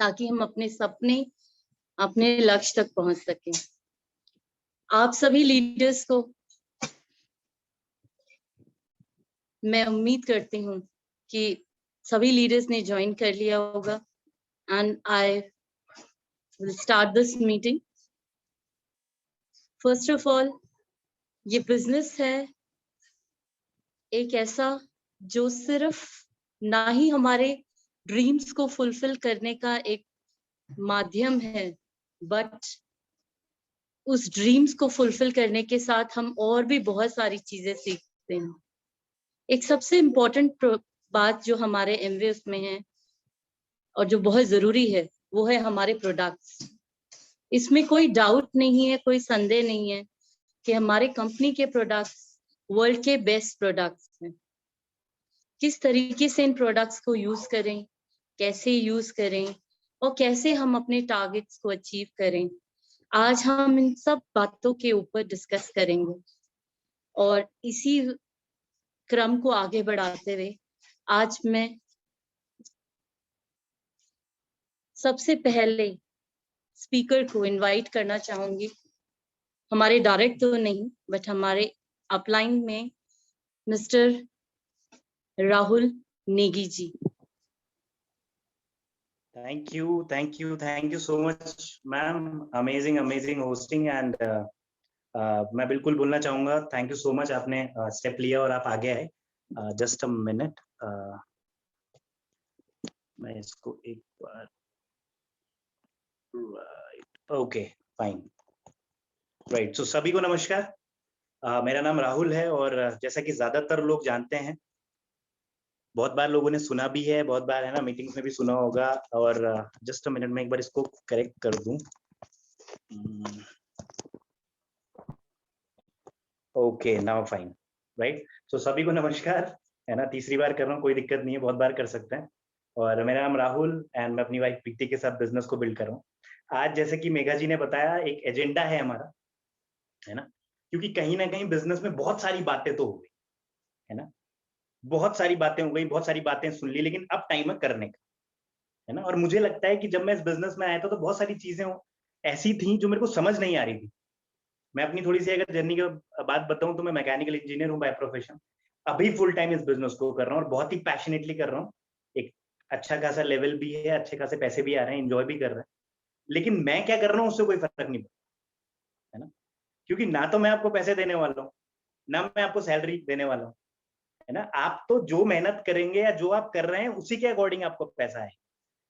ताकि हम अपने सपने, अपने लक्ष्य तक पहुंच सकें। आप सभी लीडर्स को मैं उम्मीद करती हूँ कि सभी लीडर्स ने ज्वाइन कर लिया होगा and I will start this meeting. First of all, ये बिजनेस है एक ऐसा जो सिर्फ ना ही हमारे ड्रीम्स को फुलफिल करने का एक माध्यम है, बट उस ड्रीम्स को फुलफिल करने के साथ हम और भी बहुत सारी चीजें सीखते हैं। एक सबसे इम्पोर्टेंट बात जो हमारे एमवेएफ में है और जो बहुत जरूरी है, वो है हमारे प्रोडक्ट्स। इसमें कोई डाउट नहीं है, कोई संदेह नहीं है कि हमारे कंपनी के प्रोडक्ट्स वर्ल्ड के बेस्ट प्रोडक्ट्स हैं। किस तरीके से इन प्रोडक्ट्स को यूज करें, कैसे यूज करें और कैसे हम अपने टारगेट्स को अचीव करें, आज हम इन सब बातों के ऊपर डिस्कस करेंगे। और इसी क्रम को आगे बढ़ाते हुए आज मैं सबसे पहले स्पीकर को इनवाइट करना चाहूंगी, हमारे डायरेक्ट तो नहीं बट हमारे अपलाइन में mister Rahul Negi ji. Thank you so much, ma'am. Amazing hosting and मैं बिल्कुल बोलना चाहूंगा थैंक यू सो मच, आपने स्टेप लिया और आप आगे आए। जस्ट अ मिनट, मैं इसको एक बार, ओके फाइन, राइट। सो सभी को नमस्कार। मेरा नाम राहुल है और जैसा कि ज्यादातर लोग जानते हैं, बहुत बार लोगों ने सुना भी है, बहुत बार है ना मीटिंग्स में भी सुना होगा। और जस्ट अ मिनट में एक बार इसको करेक्ट कर दूं। Okay, now fine, right. So सभी को नमस्कार, है ना, तीसरी बार कर रहा हूँ, कोई दिक्कत नहीं है, बहुत बार कर सकते हैं। और मेरा नाम राहुल एंड मैं अपनी वाइफ प्रीति के साथ बिजनेस को बिल्ड कर रहा हूँ। आज जैसे कि मेघा जी ने बताया, एक एजेंडा है हमारा, है ना, क्योंकि कहीं ना कहीं बिजनेस में बहुत सारी बातें तो हो गई, है ना, बहुत सारी बातें हो गई, बहुत सारी बातें सुन ली, लेकिन अब टाइम है करने का, है ना। और मुझे लगता है कि जब मैं इस बिजनेस में आया था तो बहुत सारी चीजें ऐसी थी जो मेरे को समझ नहीं आ रही थी। मैं अपनी थोड़ी सी अगर जर्नी की बात बताऊं तो मैं मैकेनिकल इंजीनियर हूं बाय प्रोफेशन। अभी फुल टाइम इस बिजनेस को कर रहा हूँ और बहुत ही पैशनेटली कर रहा हूँ। एक अच्छा खासा लेवल भी है, अच्छे खासे पैसे भी आ रहे हैं, एंजॉय भी कर रहे हैं। लेकिन मैं क्या कर रहा हूँ उससे कोई फर्क नहीं पड़ता, है ना, क्योंकि ना तो मैं आपको पैसे देने वाला हूँ, ना मैं आपको सैलरी देने वाला हूँ, है ना। आप तो जो मेहनत करेंगे या जो आप कर रहे हैं उसी के अकॉर्डिंग आपको पैसा है,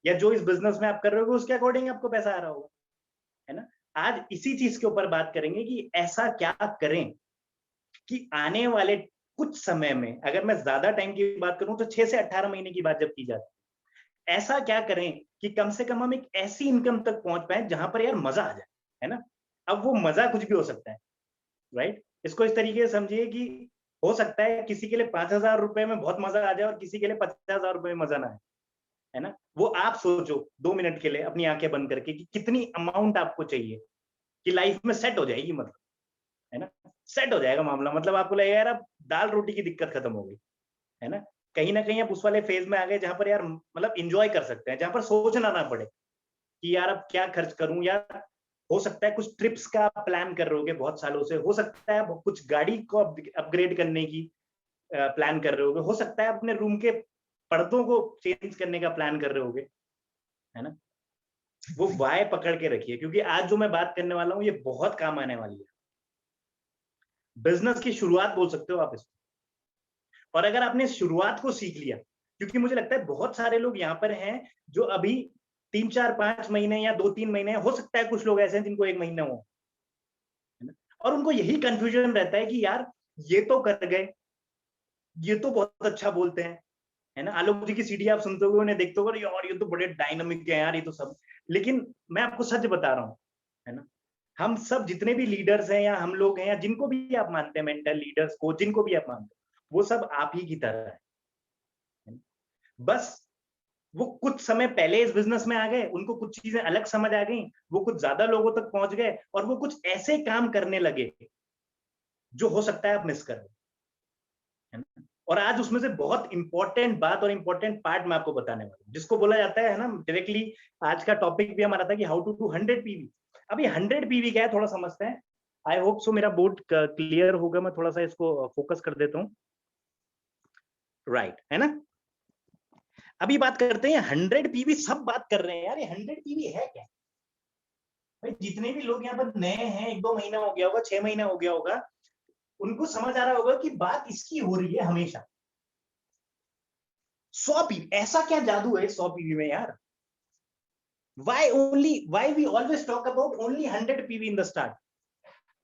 या जो इस बिजनेस में आप कर रहे हो उसके अकॉर्डिंग आपको पैसा आ रहा होगा, है ना। आज इसी चीज के ऊपर बात करेंगे कि ऐसा क्या करें कि आने वाले कुछ समय में, अगर मैं ज्यादा टाइम की बात करूं तो 6 से 18 महीने की बात जब की जाती है, ऐसा क्या करें कि कम से कम हम एक ऐसी इनकम तक पहुंच पाए जहां पर यार मजा आ जाए, है ना। अब वो मजा कुछ भी हो सकता है, राइट। इसको इस तरीके से समझिए कि हो सकता है किसी के लिए 5,000 रुपए में बहुत मजा आ जाए और किसी के लिए 50,000 रुपए में मजा ना आए, है ना। वो आप सोचो 2 मिनट के लिए अपनी आंखें बंद करके कि कितनी अमाउंट आपको चाहिए कि लाइफ में सेट हो जाएगी, मतलब, है ना, सेट हो जाएगा मामला। मतलब आपको लगेगा यार अब दाल रोटी की दिक्कत खत्म हो गई, है ना कहीं आप उस वाले फेज में आ गए जहां पर यार मतलब इंजॉय कर सकते हैं, जहां पर सोचना ना पड़े कि यार अब क्या खर्च करूं। यार हो सकता है कुछ ट्रिप्स का प्लान कर रहे होगे बहुत सालों से, हो सकता है कुछ गाड़ी को अपग्रेड करने की प्लान कर रहे होगे, हो सकता है अपने रूम के पर्दों को चेंज करने का प्लान कर रहे होगे, है ना। वो वाय पकड़ के रखिए, क्योंकि आज जो मैं बात करने वाला हूं ये बहुत काम आने वाली है। बिजनेस की शुरुआत बोल सकते हो आप इसको। और अगर आपने शुरुआत को सीख लिया, क्योंकि मुझे लगता है बहुत सारे लोग यहाँ पर हैं जो अभी 3-4-5 महीने या 2-3 महीने, हो सकता है कुछ लोग ऐसे हैं जिनको 1 महीना हो, है ना, और उनको यही कंफ्यूजन रहता है कि यार ये तो कर गए, ये तो बहुत अच्छा बोलते हैं, है ना। आलोक जी की सीडी आप सुनते हो, उन्हें देखते हो यार ये तो बड़े डायनामिक है यार ये तो सब। लेकिन मैं आपको सच बता रहा हूँ, है ना, हम सब जितने भी लीडर्स हैं या हम लोग हैं या जिनको भी आप मानते हैं, मेंटल लीडर्स को जिनको भी आप मानते हैं, वो सब आप ही की तरह है। बस वो कुछ समय पहले इस बिजनेस में आ गए, उनको कुछ चीजें अलग समझ आ गई, वो कुछ ज्यादा लोगों तक पहुंच गए और वो कुछ ऐसे काम करने लगे जो हो सकता है आप मिस कर रहे, है ना। और आज उसमें से बहुत इंपॉर्टेंट बात और इंपॉर्टेंट पार्ट मैं आपको बताने वाला हूँ, जिसको बोला जाता है ना डायरेक्टली। आज का टॉपिक भी हमारा था कि हाउ टू डू 100 पीवी। अब ये 100 पीवी क्या है थोड़ा समझते हैं। आई होप सो मेरा बोर्ड क्लियर होगा, मैं थोड़ा सा इसको फोकस कर देता हूँ। राइट, है ना। अभी बात करते हैं 100 पीवी। सब बात कर रहे हैं यार ये 100 पीवी है क्या। भाई जितने भी लोग यहाँ पर नए हैं, 1-2 महीना हो गया होगा, 6 महीना हो गया होगा, उनको समझ आ रहा होगा कि बात इसकी हो रही है हमेशा। 100 पीवी, ऐसा क्या जादू है 100 पीवी में यार। why we always talk about only 100 PV in the start।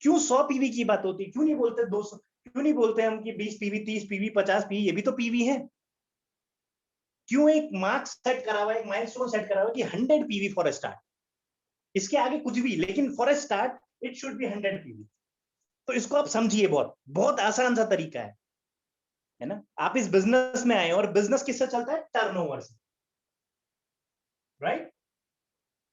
क्यों 100 पीवी की बात होती है, क्यों नहीं बोलते 200, क्यों नहीं बोलते हम कि 20 पीवी, 30 पीवी, 50 पीवी, ये भी तो पीवी है। क्यों एक मार्क सेट करा हुआ है, एक माइलस्टोन सेट करा हुआ है कि 100 पीवी फॉर अ स्टार्ट। इसके आगे कुछ भी, लेकिन for a start it should be 100 PV. तो इसको आप समझिए, बहुत बहुत आसान सा तरीका है ना। आप इस बिजनेस में आए और बिजनेस किससे चलता है, टर्नओवर से। राइट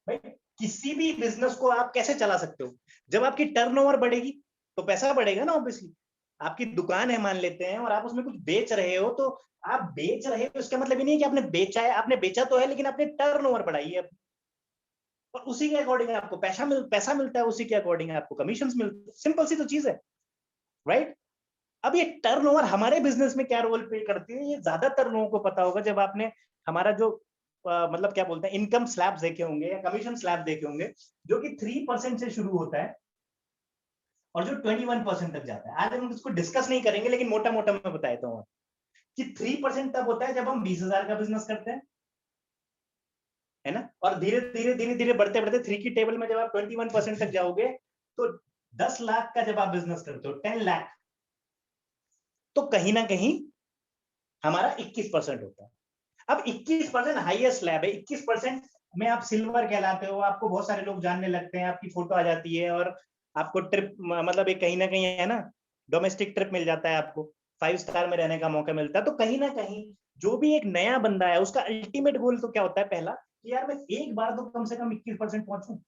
भाई, किसी भी बिजनेस को आप कैसे चला सकते हो, जब आपकी टर्नओवर बढ़ेगी तो पैसा बढ़ेगा ना ऑब्वियसली। आपकी दुकान है मान लेते हैं, और आप उसमें कुछ बेच रहे हो, तो आप बेच रहे हो इसका मतलब ये नहीं है कि आपने बेचा है, आपने बेचा तो है लेकिन आपने टर्नओवर बढ़ाई है, और उसी के अकॉर्डिंग आपको पैसा मिलता है, उसी के अकॉर्डिंग आपको कमीशंस मिलते हैं। सिंपल सी तो चीज है, राइट। अब ये टर्नओवर हमारे बिजनेस में क्या रोल प्ले करती है, ये ज्यादातर लोगों को पता होगा जब आपने हमारा जो मतलब क्या बोलते हैं इनकम स्लैब्स देखे होंगे या कमीशन स्लैब देखे होंगे, जो कि 3% से शुरू होता है और जो 21% तक जाता है। आज हम इसको डिस्कस नहीं करेंगे, लेकिन मोटा मोटा मैं बता देता हूँ कि 3% तब होता है जब हम 20,000 का बिजनेस करते हैं, है ना। और धीरे धीरे धीरे धीरे बढ़ते बढ़ते 3 की टेबल में जब आप 21% तक जाओगे, तो 10 लाख का जब आप बिजनेस करते हो, 10 लाख, तो कहीं ना कहीं हमारा 21% होता है। अब 21% हाईएस्ट स्लैब है। 21% में आप सिल्वर कहलाते हो, आपको बहुत सारे लोग जानने लगते हैं, आपकी फोटो आ जाती है, और आपको ट्रिप मतलब एक कहीं ना कहीं है ना, डोमेस्टिक ट्रिप मिल जाता है, आपको 5 स्टार में रहने का मौका मिलता है। तो कहीं ना कहीं जो भी एक नया बंदा है, उसका अल्टीमेट गोल तो क्या होता है, पहला कि यार मैं एक बार तो कम से कम 21% पहुंचूं।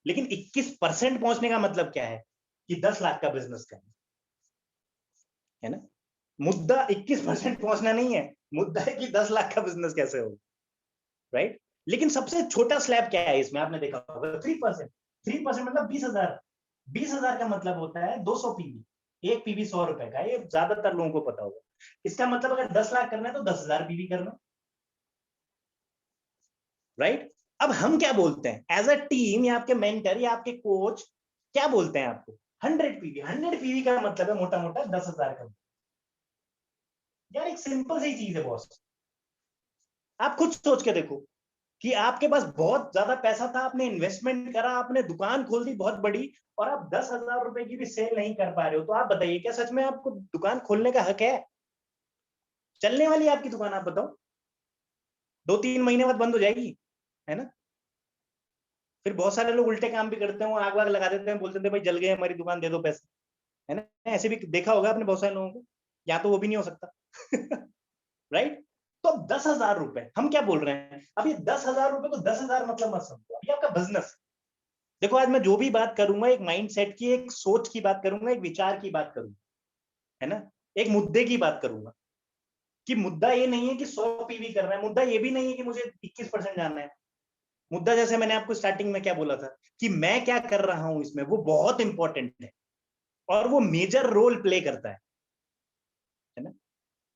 लेकिन 21% पहुंचने का मतलब क्या है कि 10 लाख का बिजनेस करना, है ना। मुद्दा 21% पहुंचना नहीं है, मुद्दा है कि 10 लाख का बिजनेस कैसे हो, राइट। लेकिन सबसे छोटा स्लैब क्या है इसमें, आपने देखा होगा 3%। 3% मतलब 20,000। 20,000 का मतलब होता है 200 पीवी। एक पीवी 100 रुपए का, ये ज्यादातर लोगों को पता होगा। इसका मतलब अगर 10 लाख करना है तो 10,000 पीवी करना, राइट। अब हम क्या बोलते हैं एज अ टीम, या आपके मेंटर या आपके कोच क्या बोलते हैं आपको, 100 पीवी। 100 पीवी का मतलब है मोटा मोटा 10,000 का। यार एक सिंपल सी चीज है बॉस। आप खुद सोच के देखो कि आपके पास बहुत ज्यादा पैसा था, आपने इन्वेस्टमेंट करा, आपने दुकान खोल दी बहुत बड़ी, और आप 10,000 रुपए की भी सेल नहीं कर पा रहे हो, तो आप बताइए क्या सच में आपको दुकान खोलने का हक है? चलने वाली है आपकी दुकान? आप बताओ, 2-3 महीने बाद बंद हो जाएगी, है ना। फिर बहुत सारे लोग उल्टे काम भी करते हैं, आग वाग लगा देते हैं, बोलते थे भाई जल गए हमारी दुकान, दे दो पैसे, है ना। ऐसे भी देखा होगा आपने बहुत सारे लोगों को, या तो वो भी नहीं हो सकता राइट। तो अब 10,000 रुपए हम क्या बोल रहे हैं, अब ये 10,000 रुपए को 10,000 मतलब मत समझो, अभी आपका बिजनेस। देखो आज मैं जो भी बात करूंगा, एक माइंडसेट की, एक सोच की बात करूंगा, एक विचार की बात करूंगा, है ना। एक मुद्दे की बात करूंगा कि मुद्दा ये नहीं है कि 100 पीवी करना है, मुद्दा ये भी नहीं है कि मुझे 21% जानना है। मुद्दा, जैसे मैंने आपको स्टार्टिंग में क्या बोला था कि मैं क्या कर रहा हूं इसमें, वो बहुत इंपॉर्टेंट है और वो मेजर रोल प्ले करता है ना।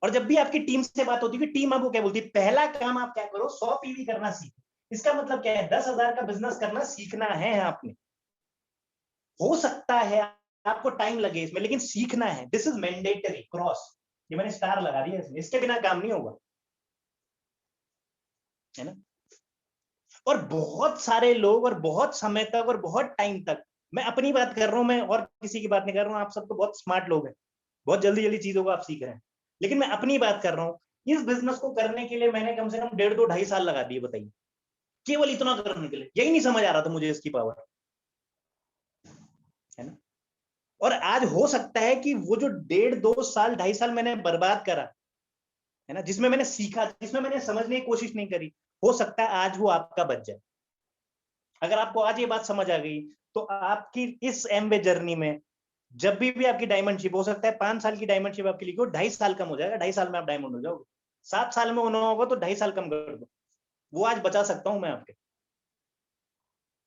और जब भी आपकी टीम से बात होती है, टीम आपको क्या बोलती है, पहला काम आप क्या करो, 100 पीवी करना सीखो। इसका मतलब क्या है, 10,000 का बिजनेस करना सीखना है आपने। हो सकता है आपको टाइम लगे इसमें, लेकिन सीखना है। दिस इज मैंडेटरी, क्रॉस, ये मैंने स्टार लगा दिया इसमें, इसके बिना काम नहीं होगा, है ना। और बहुत सारे लोग और बहुत समय तक और बहुत टाइम तक, मैं अपनी बात कर रहा हूं, मैं और किसी की बात नहीं कर रहा हूं, आप सब तो बहुत स्मार्ट लोग हैं, बहुत जल्दी जल्दी चीजों को आप सीख रहे हैं, लेकिन मैं अपनी बात कर रहा हूं। इस बिजनेस को करने के लिए मैंने कम से कम 1.5-2-2.5 साल लगा दिए, बताइए, केवल इतना करने के लिए। यही नहीं समझ आ रहा था मुझे इसकी पावर, है ना। और आज हो सकता है कि वो जो 1.5-2 साल 2.5 साल मैंने बर्बाद करा, है ना, जिसमें मैंने सीखा, जिसमें मैंने समझने की कोशिश नहीं करी, हो सकता है आज वो आपका बच जाए। अगर आपको आज ये बात समझ आ गई, तो आपकी इस एमवे जर्नी में जब भी आपकी डायमंडशिप हो सकता है 5 साल की डायमंडशिप आपकी लिखी हो, 2.5 साल कम हो जाएगा, 2.5 साल में आप डायमंड हो जाओगे। 7 साल में होना होगा तो 2.5 साल कम कर दो, वो आज बचा सकता हूं मैं आपके,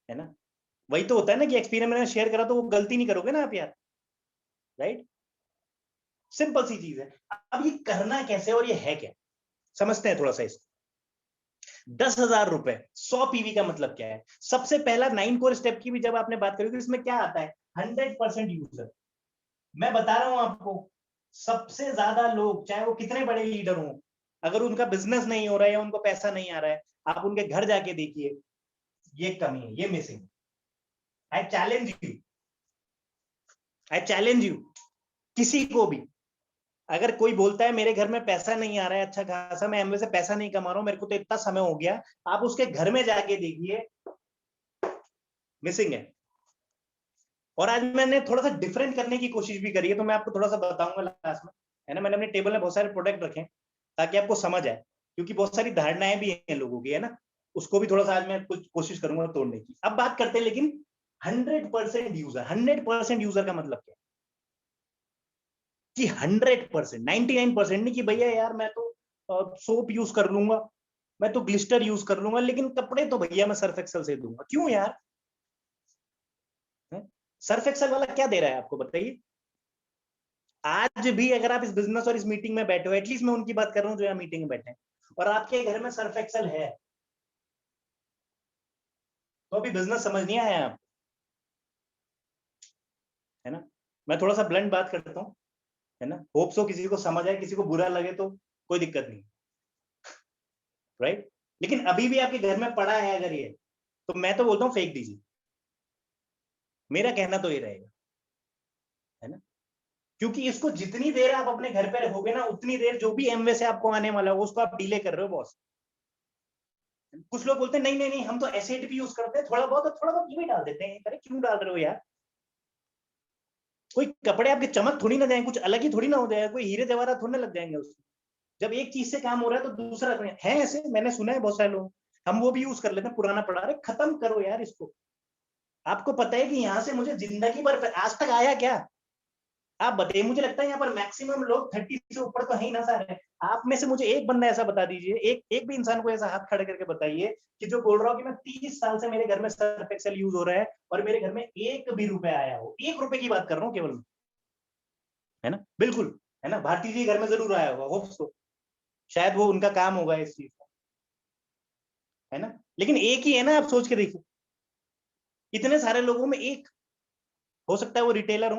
है ना। वही तो होता है ना कि एक्सपीरियंस मैंने शेयर करा तो वो गलती नहीं करोगे ना आप यार, राइट। सिंपल सी चीज है। अब ये करना कैसे और ये है क्या, समझते हैं थोड़ा सा इसको। 10,000 रुपए 100 पीवी का मतलब क्या है। सबसे पहला 9 कोर स्टेप की भी जब आपने बात करी तो इसमें क्या आता है, 100% यूजर। मैं बता रहा हूं आपको, सबसे ज्यादा लोग चाहे वो कितने बड़े लीडर हों, अगर उनका बिजनेस नहीं हो रहा है या उनको पैसा नहीं आ रहा है, आप उनके घर जाके देखिए, ये कमी है, ये missing. I challenge you, I challenge you, किसी को भी अगर कोई बोलता है मेरे घर में पैसा नहीं आ रहा है अच्छा खासा, मैं एमवे से पैसा नहीं कमा रहा हूं, मेरे को तो इतना समय हो गया, आप उसके घर में जाके देखिए, मिसिंग है। और आज मैंने थोड़ा सा डिफरेंट करने की कोशिश भी करी है, तो मैं आपको थोड़ा सा बताऊंगा लास्ट में, है ना। मैंने अपने टेबल में बहुत सारे प्रोडक्ट रखे ताकि आपको समझ आए, क्योंकि बहुत सारी धारणाएं भी हैं लोगों की, है ना। उसको भी थोड़ा सा आज मैं कुछ कोशिश करूंगा तोड़ने की। अब बात करते हैं लेकिन 100% यूजर। 100% यूजर का मतलब क्या है कि 100%, 99% नहीं कि भैया यार मैं तो सोप यूज कर लूंगा, मैं तो ग्लिस्टर यूज कर लूंगा, लेकिन कपड़े तो भैया मैं सर्फ एक्सेल से दूंगा। क्यों यार, सर्फ एक्सेल वाला क्या दे रहा है आपको बताइए। आज भी अगर आप इस बिजनेस और इस मीटिंग में बैठे हो, एटलीस्ट मैं उनकी बात कर रहा हूं जो यहाँ मीटिंग में बैठे हैं, और आपके घर में सर्फ एक्सेल है, तो अभी बिजनेस समझ नहीं आया आपको, है ना। मैं थोड़ा सा ब्लंट बात करता हूँ, है ना। होप सो किसी को समझ आए, किसी को बुरा लगे तो कोई दिक्कत नहीं, राइट। लेकिन अभी भी आपके घर में पड़ा है अगर ये, तो मैं तो बोलता हूँ फेंक दीजिए, मेरा कहना तो ये रहेगा, है ना। क्योंकि इसको जितनी देर आप अपने घर पे रहोगे ना, उतनी देर जो भी एमवे से आपको आने वाला है उसको आप डिले कर रहे हो बॉस। कुछ लोग बोलते हैं नहीं नहीं नहीं हम तो एसिड भी यूज करते हैं, थोड़ा बहुत ये भी डाल देते हैं। अरे क्यों डाल रहे हो यार, कोई कपड़े आपके चमक थोड़ी ना जाए, कुछ अलग ही थोड़ी ना हो जाएगा, कोई हीरे जवाहरात थोड़ी ना लग जाएंगे उसमें। जब एक चीज से काम हो रहा है तो दूसरा है, ऐसे मैंने सुना है बहुत सारे लोग, हम वो भी यूज कर लेते हैं पुराना पड़ा। अरे खत्म करो यार इसको। आपको पता है कि यहाँ से मुझे जिंदगी भर आज तक आया क्या, आप बताइए। मुझे लगता है यहाँ पर मैक्सिमम लोग 30 से ऊपर तो है ही ना सारे। आप में से मुझे एक बंदा ऐसा बता दीजिए, एक भी इंसान को ऐसा हाथ खड़े करके बताइए कि जो बोल रहा हो कि मैं 30 साल से मेरे घर में सर्फ एक्सेल यूज हो रहा है और मेरे घर में एक भी रुपए आया हो। 1 रुपए की बात कर रहा हूँ केवल, है ना। बिल्कुल, है ना। भारती जी घर में जरूर आया होगा, होप्स तो, शायद वो उनका काम होगा इस चीज का, है ना। लेकिन एक ही है ना, आप सोच के देखिए, इतने सारे लोगों में एक, हो सकता है वो रिटेलर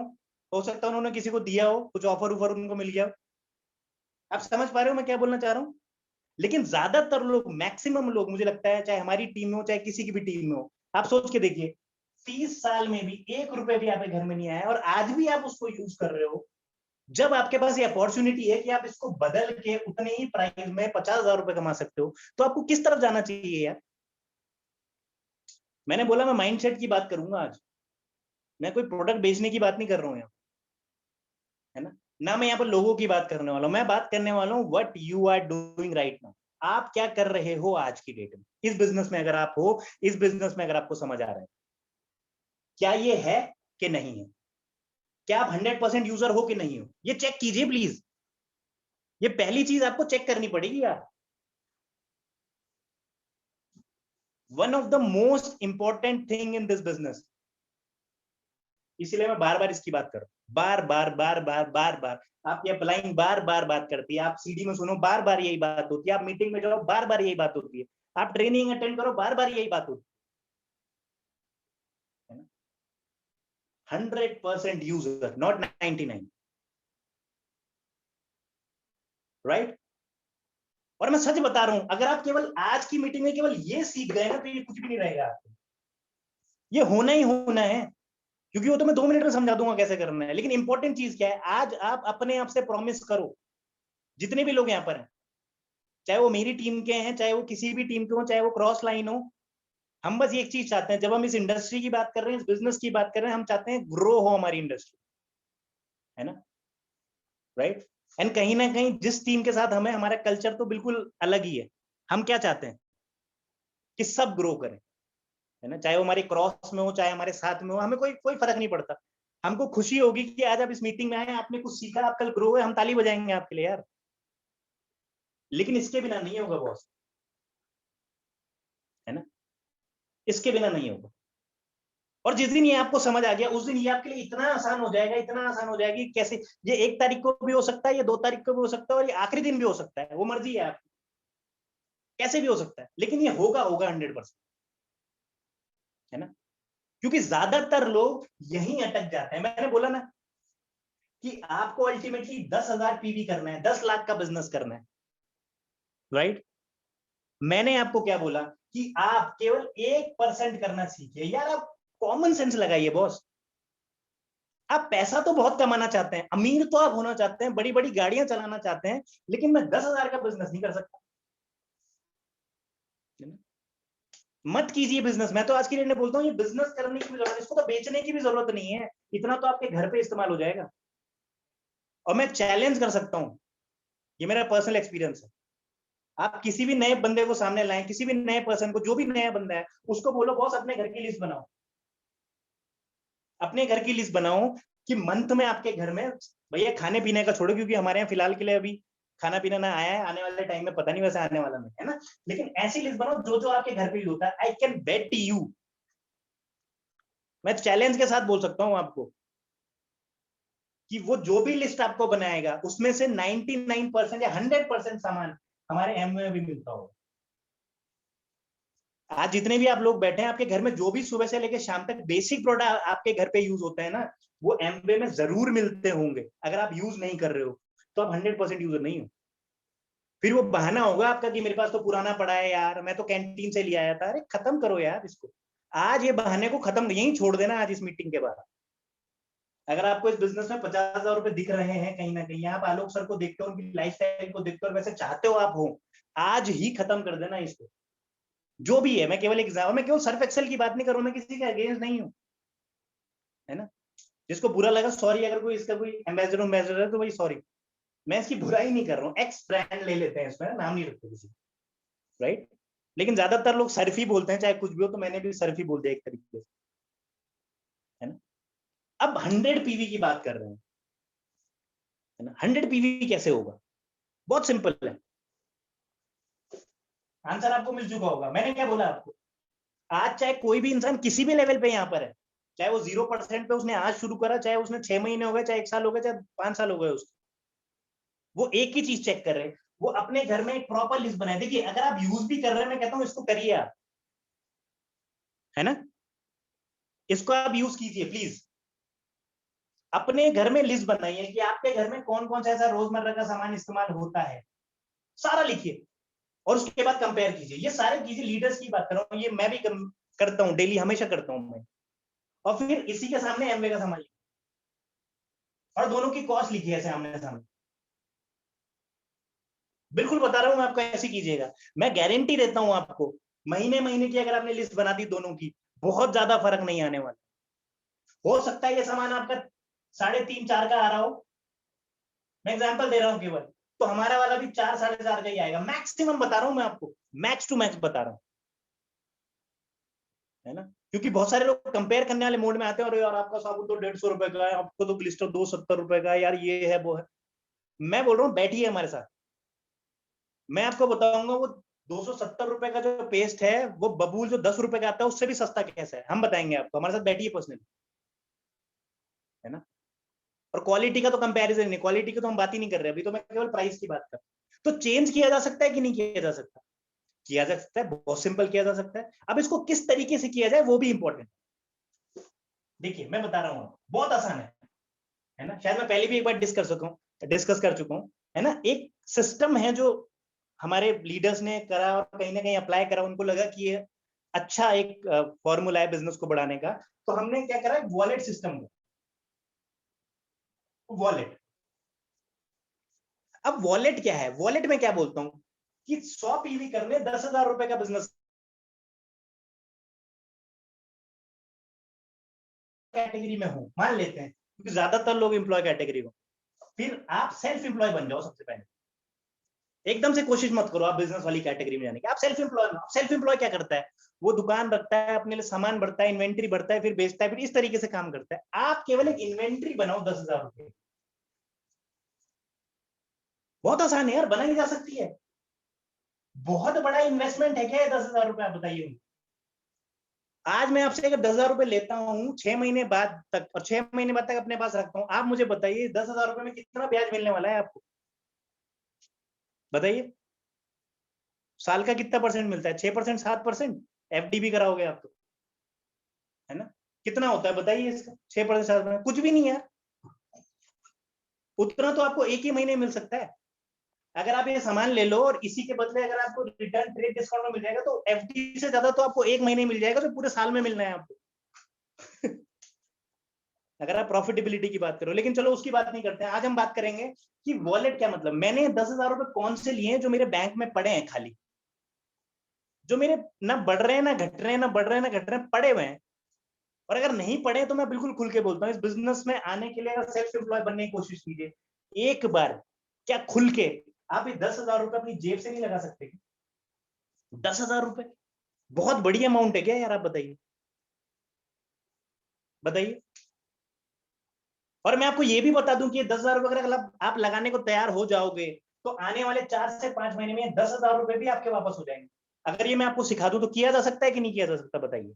हो सकता है उन्होंने किसी को दिया हो, कुछ ऑफर उफर उनको मिल गया हो। आप समझ पा रहे हो मैं क्या बोलना चाह रहा हूँ। लेकिन ज्यादातर लोग, मैक्सिमम लोग मुझे लगता है, चाहे हमारी टीम में हो चाहे किसी की भी टीम में हो, आप सोच के देखिए, 30 साल में भी 1 रुपए भी आपके घर में नहीं आया और आज भी आप उसको यूज कर रहे हो। जब आपके पास ये अपॉर्चुनिटी है कि आप इसको बदल के उतने ही प्राइस में 50,000 रुपए कमा सकते हो, तो आपको किस तरफ जाना चाहिए यार। मैंने बोला मैं माइंडसेट की बात करूंगा आज, मैं कोई प्रोडक्ट बेचने की बात नहीं कर रहा हूँ यहाँ, है ना मैं यहाँ पर लोगों की बात करने वाला हूँ। मैं बात करने वाला हूँ what you are doing right now. आप क्या कर रहे हो आज की डेट में, इस बिजनेस में अगर आप हो, इस बिजनेस में अगर आपको समझ आ रहा है, क्या ये है कि नहीं है, क्या आप 100% यूजर हो कि नहीं हो, ये चेक कीजिए प्लीज। ये पहली चीज आपको चेक करनी पड़ेगी यार। One of the most important thing in this business, इसीलिए मैं बार बार इसकी बात कर रहा हूं, बार बार बार बार बार बार। आप ये अप्लाइंग बार बार बात करती है, आप सीडी में सुनो बार बार यही बात होती है, आप मीटिंग में जाओ बार बार यही बात होती है, आप ट्रेनिंग अटेंड करो बार बार यही बात होती है ना। 100% यूजर, नॉट 99, राइट। और मैं सच बता रहा हूं, अगर आप केवल आज की मीटिंग में केवल ये सीख गए ना, तो ये कुछ भी नहीं रहेगा आपको। ये होना ही होना है, क्योंकि वो तो मैं 2 मिनट में समझा दूंगा कैसे करना है। लेकिन इंपॉर्टेंट चीज क्या है, आज आप अपने आप से प्रॉमिस करो, जितने भी लोग यहाँ पर हैं, चाहे वो मेरी टीम के हैं, चाहे वो किसी भी टीम के हो, चाहे वो क्रॉस लाइन हो, हम बस एक चीज चाहते हैं। जब हम इस इंडस्ट्री की बात कर रहे हैं, इस बिजनेस की बात कर रहे हैं, हम चाहते हैं ग्रो हो हमारी इंडस्ट्री, है ना, राइट। एंड कहीं ना कहीं जिस टीम के साथ हमें, हमारा कल्चर तो बिल्कुल अलग ही है। हम क्या चाहते हैं कि सब ग्रो करें, है ना। चाहे वो हमारे क्रॉस में हो चाहे हमारे साथ में हो, हमें कोई कोई फर्क नहीं पड़ता। हमको खुशी होगी कि आज आप इस मीटिंग में आए, आपने कुछ सीखा, आप कल ग्रो हुए, हम ताली बजाएंगे आपके लिए यार। लेकिन इसके बिना नहीं होगा बॉस, है ना, इसके बिना नहीं होगा। और जिस दिन ये आपको समझ आ गया, उस दिन ये आपके लिए इतना आसान हो जाएगा, इतना आसान हो जाएगा कि कैसे ये 1 तारीख को भी हो सकता है, ये 2 तारीख को भी हो सकता है, और ये आखिरी दिन भी हो सकता है, वो मर्जी है आपकी, कैसे भी हो सकता है, लेकिन ये होगा होगा 100%, है ना। क्योंकि ज्यादातर लोग यहीं अटक जाते हैं। मैंने बोला ना कि आपको अल्टीमेटली 10,000 पीवी करना है, 10 लाख का बिजनेस करना है, राइट। मैंने आपको क्या बोला कि आप केवल 1% करना सीखिए। यार आप कॉमन सेंस लगाइए बॉस। आप पैसा तो बहुत कमाना चाहते हैं, अमीर तो आप होना चाहते हैं, बड़ी बड़ी गाड़ियां चलाना चाहते हैं, लेकिन मैं 10,000 का बिजनेस नहीं कर सकता। मत कीजिए बिजनेस। मैं तो आज की डेट में बोलता हूँ ये बिजनेस करने की भी जरूरत है, इसको तो बेचने की भी जरूरत नहीं है, इतना तो आपके घर पे इस्तेमाल हो जाएगा। और मैं चैलेंज कर सकता हूँ, ये मेरा पर्सनल एक्सपीरियंस है, आप किसी भी नए बंदे को सामने लाएं, किसी भी नए पर्सन को, जो भी नया बंदा है उसको बोलो बॉस अपने घर की लिस्ट बनाओ, अपने घर की लिस्ट बनाओ कि मंथ में आपके घर में, भैया खाने पीने का छोड़ो क्योंकि हमारे यहाँ फिलहाल के लिए अभी खाना पीना ना आया है, आने वाले टाइम में पता नहीं वैसे आने वाला नहीं है ना, लेकिन ऐसी लिस्ट बनाओ जो जो आपके घर पे यूज होता है। आई कैन बेट यू, मैं चैलेंज के साथ बोल सकता हूं आपको कि वो जो भी लिस्ट आपको बनाएगा उसमें से 99% या 100% सामान हमारे एमवे में भी मिलता होगा। आज जितने भी आप लोग बैठे हैं, आपके घर में जो भी सुबह से लेकर शाम तक बेसिक प्रोडक्ट आपके घर पे यूज होते हैं ना, वो एमवे में जरूर मिलते होंगे। अगर आप यूज नहीं कर रहे हो तो आप 100% यूजर नहीं हो। फिर वो बहाना होगा आपका कि मेरे पास तो पुराना पड़ा है यार, मैं तो कैंटीन से ले आया था। अरे खत्म करो यार इसको, आज ये बहाने को खत्म, यही छोड़ देना आज इस मीटिंग के बाद। अगर आपको इस बिजनेस में 50,000 रुपए दिख रहे हैं कहीं ना कहीं, आप आलोक सर को देखते हो, उनकी लाइफस्टाइल को देखते हो और वैसे चाहते हो आप हो, आज ही खत्म कर देना इसको। जो भी है, मैं केवल एग्जाम, मैं केवल सर्फ एक्सेल की बात नहीं कर रहा हूं, मैं किसी के अगेंस्ट नहीं हूं, है ना। जिसको बुरा लगा सॉरी, अगर कोई इसका कोई एम्बेसडर है तो भाई सॉरी, मैं इसकी बुराई नहीं कर रहा हूँ। एक्स ब्रांड ले लेते हैं, इसमें नाम नहीं रखते किसी, राइट। लेकिन ज्यादातर लोग सर्फ ही बोलते हैं, चाहे कुछ भी हो, तो मैंने भी सर्फ ही बोल दिया एक तरीके से, है ना। अब 100 पीवी की बात कर रहे हैं, है ना। 100 पीवी कैसे होगा, बहुत सिंपल है, आंसर आपको मिल चुका होगा। मैंने क्या बोला आपको, आज चाहे कोई भी इंसान किसी भी लेवल पे यहाँ पर है, चाहे वो 0% पे उसने आज शुरू करा, चाहे उसने 6 महीने हो गए, चाहे 1 साल हो गए, चाहे 5 साल हो गए उसको, वो एक ही चीज चेक कर रहे हैं, वो अपने घर में एक प्रॉपर लिस्ट बनाए। देखिए अगर आप यूज भी कर रहे हैं, मैं कहता हूँ इसको करिए आप, है ना, इसको आप यूज कीजिए प्लीज। अपने घर में लिस्ट बनाइए कि आपके घर में कौन कौन सा ऐसा रोजमर्रा का सामान इस्तेमाल होता है, सारा लिखिए और उसके बाद कंपेयर कीजिए। ये सारे कीजिए, लीडर्स की बात कर रहा हूँ, ये मैं भी करता हूँ, डेली हमेशा करता हूँ मैं। और फिर इसी के सामने एमवे का सामान और दोनों की कॉस्ट लिखी है सामने सामने। बिल्कुल बता रहा हूं मैं आपको, ऐसे कीजिएगा। मैं गारंटी देता हूं आपको, महीने महीने की अगर आपने लिस्ट बना दी दोनों की, बहुत ज्यादा फर्क नहीं आने वाला। हो सकता है ये सामान आपका 3.5-4 का आ रहा हो, मैं एग्जांपल दे रहा हूं केवल, तो हमारा वाला भी 4-4.5 का ही आएगा मैक्सिमम, बता रहा हूं मैं आपको, मैक्स टू मैक्स बता रहा हूं, है ना। क्योंकि बहुत सारे लोग कंपेयर करने वाले मोड में आते हैं, और यार आपका साबुन तो 150 रुपए का है, आपको तो ग्लिस्टर 270 रुपए का है, यार ये है वो है। मैं बोल रहा हूँ बैठिए हमारे साथ, मैं आपको बताऊंगा वो 270 रुपए का जो पेस्ट है, वो बबूल जो 10 रुपए का आता है उससे भी सस्ता कैसा है, हम बताएंगे आपको। हमारे साथ बैठिए पर्सनली, है ना। और क्वालिटी का तो कंपैरिजन नहीं, क्वालिटी की तो हम बात ही नहीं कर रहे, अभी तो मैं केवल प्राइस की बात कर रहा हूं। तो चेंज किया जा सकता है कि नहीं किया जा सकता, किया जा सकता है, बहुत सिंपल किया जा सकता है। अब इसको किस तरीके से किया जाए वो भी इंपॉर्टेंट। देखिए मैं बता रहा हूँ, बहुत आसान है ना। शायद मैं पहले भी एक बार डिस्कस कर चुका हूँ, है ना। एक सिस्टम है जो हमारे लीडर्स ने करा और कहीं ना कहीं अप्लाई करा, उनको लगा कि ये अच्छा एक फॉर्मूला है बिजनेस को बढ़ाने का, तो हमने क्या करा, वॉलेट सिस्टम। वॉलेट, अब वॉलेट क्या है, वॉलेट में क्या बोलता हूं कि 100 पीवी करने 10,000 रुपए का बिजनेस कैटेगरी में हूं, मान लेते हैं, क्योंकि ज्यादातर लोग एम्प्लॉय कैटेगरी हो, फिर आप सेल्फ एम्प्लॉय बन जाओ सबसे पहले। एकदम से कोशिश मत करो आप बिजनेस वाली कैटेगरी में जाने की। आप सेल्फ एम्प्लॉय में, सेल्फ एम्प्लॉय क्या करता है, वो दुकान रखता है, अपने लिए सामान भरता है, इन्वेंट्री भरता है, फिर बेचता है, फिर इस तरीके से काम करता है। आप केवल एक इन्वेंट्री बनाओ 10,000 रुपए, बहुत आसान है यार, बनाई जा सकती है। बहुत बड़ा इन्वेस्टमेंट है क्या 10,000 रुपए, आप बताइए। आज मैं आपसे अगर 10,000 रुपए लेता हूँ 6 महीने बाद तक, और 6 महीने बाद तक अपने पास रखता हूँ, आप मुझे बताइए 10,000 रुपए में कितना ब्याज मिलने वाला है आपको, बताइए। साल का कितना परसेंट मिलता है, 6%, 7%। एफडी भी कराओगे आप तो, है ना, कितना होता है बताइए इसका, 6%, 7%, कुछ भी नहीं है। उतना तो आपको एक ही महीने मिल सकता है। अगर आप ये सामान ले लो और इसी के बदले अगर आपको रिटर्न ट्रेड डिस्काउंट में मिल जाएगा, तो एफडी से ज्यादा तो आपको एक महीने मिल जाएगा, तो पूरे साल में मिलना है आपको। अगर आप प्रॉफिटेबिलिटी की बात करो। लेकिन चलो उसकी बात नहीं करते हैं, आज हम बात करेंगे कि वॉलेट क्या मतलब। मैंने 10,000 रुपए कौन से लिए हैं जो मेरे बैंक में पड़े हैं खाली, जो मेरे ना बढ़ रहे हैं ना घट रहे हैं, ना बढ़ रहे हैं ना घट रहे हैं, पड़े हुए हैं। और अगर नहीं पड़े तो मैं बिल्कुल खुल के बोलता हूँ, इस बिजनेस में आने के लिए अगर सेल्फ एम्प्लॉय बनने की कोशिश कीजिए एक बार, क्या खुल के आप ये 10,000 रुपए अपनी जेब से नहीं लगा सकते? 10,000 रुपए बहुत बड़ी अमाउंट है क्या यार, आप बताइए, बताइए। और मैं आपको ये भी बता दूं कि 10,000 रुपए अगर आप लगाने को तैयार हो जाओगे, तो आने वाले 4 से 5 महीने में 10,000 रुपए भी आपके वापस हो जाएंगे। अगर ये मैं आपको सिखा दूं तो किया जा सकता है कि नहीं किया जा सकता, बताइए।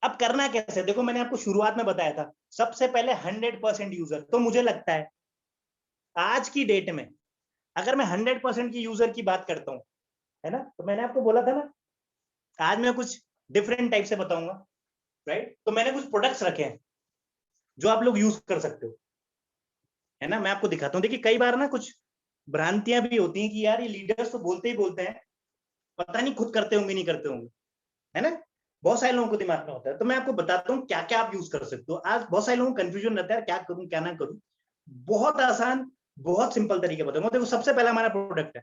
अब करना कैसे, देखो मैंने आपको शुरुआत में बताया था, सबसे पहले 100% यूजर। तो मुझे लगता है आज की डेट में अगर मैं 100% की यूजर की बात करता हूं, है ना, तो मैंने आपको बोला था ना आज मैं कुछ डिफरेंट टाइप से बताऊंगा, राइट। तो मैंने कुछ प्रोडक्ट्स रखे हैं जो आप लोग यूज कर सकते हो, है ना। मैं आपको दिखाता हूँ। देखिए कई बार ना कुछ भ्रांतियां भी होती हैं कि यार ये लीडर्स तो बोलते ही बोलते हैं, पता नहीं खुद करते होंगे नहीं करते होंगे, है ना। बहुत सारे लोगों को दिमाग में होता है। तो मैं आपको बताता हूँ क्या क्या आप यूज कर सकते हो। आज बहुत सारे लोगों को कंफ्यूजन रहता है क्या करूं क्या ना करूं। बहुत आसान, बहुत सिंपल तरीके बताऊंगा। देखो सबसे पहला हमारा प्रोडक्ट है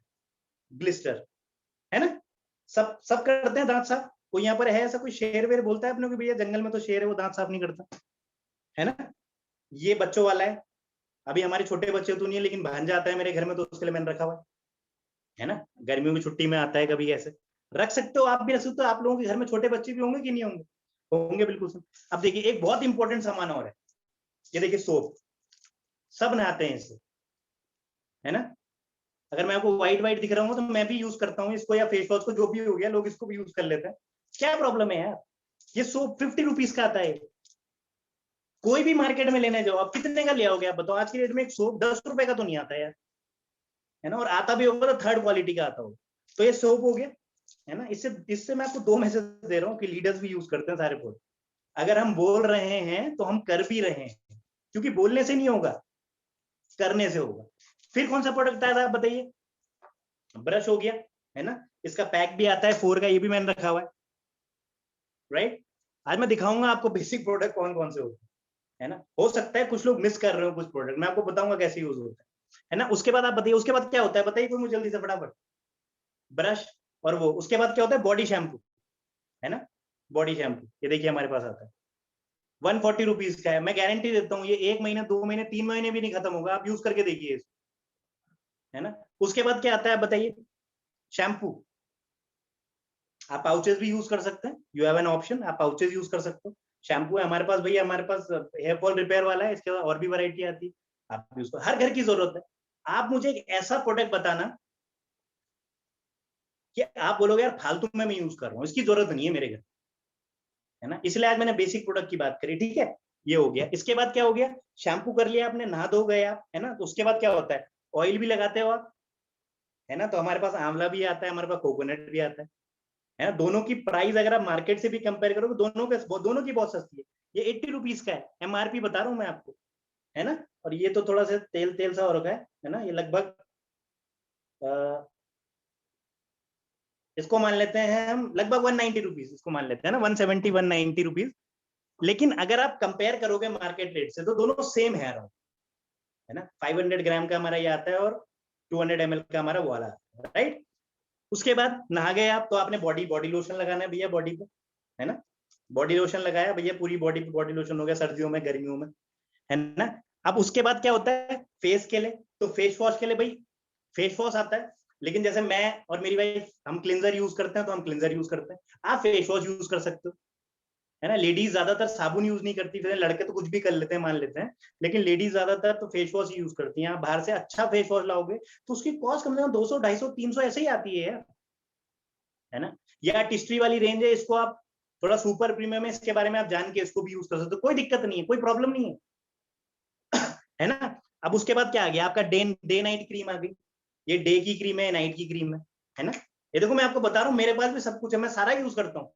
ग्लिस्टर, है ना। सब सब करते हैं दांत साफ। कोई यहाँ पर है ऐसा कोई शेर वेर बोलता है अपने को भैया जंगल में तो शेर है वो दांत साफ नहीं करता, है ना। ये बच्चों वाला है। अभी हमारे छोटे बच्चे तो नहीं है, लेकिन भांजा आता है मेरे घर में तो उसके लिए मैंने रखा हुआ है ना। गर्मियों की छुट्टी में आता है कभी, ऐसे रख सकते हो, आप भी रख सकते हो। आप लोगों के घर में छोटे बच्चे भी होंगे कि नहीं होंगे, होंगे बिल्कुल सब। अब देखिए एक बहुत इंपॉर्टेंट सामान और है, ये देखिए सोप, सब नहाते हैं इससे, है ना। अगर मैं आपको व्हाइट व्हाइट दिख रहा हूँ तो मैं भी यूज करता हूँ इसको, या फेस वॉश को, जो भी हो गया, लोग इसको भी यूज कर लेते हैं। क्या प्रॉब्लम है यार, ये सोप 50 रुपीज का आता है। कोई भी मार्केट में लेने जाओ आप, कितने का ले आओगे आप बताओ। आज की डेट में एक सोप 10 रुपए का तो नहीं आता यार, है ना। और आता भी होगा तो थर्ड क्वालिटी का आता होगा। तो ये सोप हो गया, है ना। इससे इससे मैं आपको 2 मैसेज दे रहा हूँ कि लीडर्स भी यूज करते हैं सारे प्रोडक्ट। अगर हम बोल रहे हैं तो हम कर भी रहे हैं, क्योंकि बोलने से नहीं होगा, करने से होगा। फिर कौन सा प्रोडक्ट आया था आप बताइए। ब्रश हो गया, है ना। इसका पैक भी आता है 4 का, ये भी मैंने रखा हुआ है, राइट। आज मैं दिखाऊंगा आपको बेसिक प्रोडक्ट कौन कौन से होते हैं, है ना। हो सकता है कुछ लोग मिस कर रहे हो कुछ प्रोडक्ट, मैं आपको बताऊंगा कैसे यूज होता है ना। उसके बाद आप बताइए उसके बाद क्या होता है, बताइए कोई मुझे जल्दी से फटाफट। ब्रश और वो, उसके बाद क्या होता है, बॉडी शैम्पू, है ना। बॉडी शैम्पू ये देखिए हमारे पास आता है, 140 रुपीज का है। मैं गारंटी देता हूँ ये 1 महीने 2 महीने 3 महीने भी नहीं खत्म होगा, आप यूज करके देखिए, है ना। उसके बाद क्या आता है बताइए, शैम्पू। आप पाउचेस भी यूज कर सकते हैं, यू हैव एन ऑप्शन, आप पाउचेस यूज कर सकते हो। शैम्पू है हमारे पास भैया, हमारे पास हेयर फॉल रिपेयर वाला है, इसके बाद और भी वैरायटी आती है, आप यूज करो। हर घर की जरूरत है। आप मुझे एक ऐसा प्रोडक्ट बताना कि आप बोलोगे यार फालतू में मैं यूज कर रहा हूँ, इसकी जरूरत नहीं है मेरे घर, है ना। इसलिए आज मैंने बेसिक प्रोडक्ट की बात करी, ठीक है। ये हो गया। इसके बाद क्या हो गया, शैम्पू कर लिया आपने, नहा धो गए आप, है ना। तो उसके बाद क्या होता है, ऑयल भी लगाते हो आप, है ना। तो हमारे पास आंवला भी आता है, हमारे पास कोकोनट भी आता है ना। दोनों की प्राइस अगर आप मार्केट से भी कंपेयर करोगे, दोनों की बहुत सस्ती है। ये 80 रुपीज का है, एमआरपी बता रहा हूँ मैं आपको, है ना। और ये तो थोड़ा सा तेल तेल सा हो रखा है ना। ये लगभग इसको मान लेते हैं हम लगभग 190 रुपीज, इसको मान लेते हैं ना, 170 190 रुपीज। लेकिन अगर आप कंपेयर करोगे मार्केट रेट से तो दोनों सेम है अराउंड, है ना। 500 ग्राम का हमारा ये आता है और 200 ml का हमारा वो वाला आता है, राइट। उसके बाद नहा गए आप, तो आपने बॉडी बॉडी लोशन लगाना है भैया बॉडी पे, है ना। बॉडी लोशन लगाया भैया, पूरी बॉडी पे बॉडी लोशन हो गया, सर्दियों में गर्मियों में, है ना। अब उसके बाद क्या होता है, फेस के लिए तो फेस वॉश के लिए भाई फेस वॉश आता है, लेकिन जैसे मैं और मेरी वाइफ हम क्लिंजर यूज करते हैं तो हम क्लिंजर यूज करते हैं, आप फेस वॉश यूज कर सकते हो, है ना। लेडीज ज्यादातर साबुन यूज नहीं करती, फिर लड़के तो कुछ भी कर लेते हैं मान लेते हैं, लेकिन लेडीज ज्यादातर तो फेस वॉश यूज करती हैं। आप बाहर से अच्छा फेस वॉश लाओगे तो उसकी कॉस्ट कम से कम 200 250 300 ऐसे ही आती है ना। या टिस्ट्री वाली रेंज है, इसको आप थोड़ा सुपर प्रीमियम है, इसके बारे में आप जान के इसको भी यूज कर सकते हो, कोई दिक्कत नहीं है, कोई प्रॉब्लम नहीं है ना। अब उसके बाद क्या आ गया आपका डे नाइट क्रीम आ गई, ये डे की क्रीम है, नाइट की क्रीम है ना। ये देखो मैं आपको बता रहा हूँ, मेरे पास भी सब कुछ है, मैं सारा यूज करता हूँ,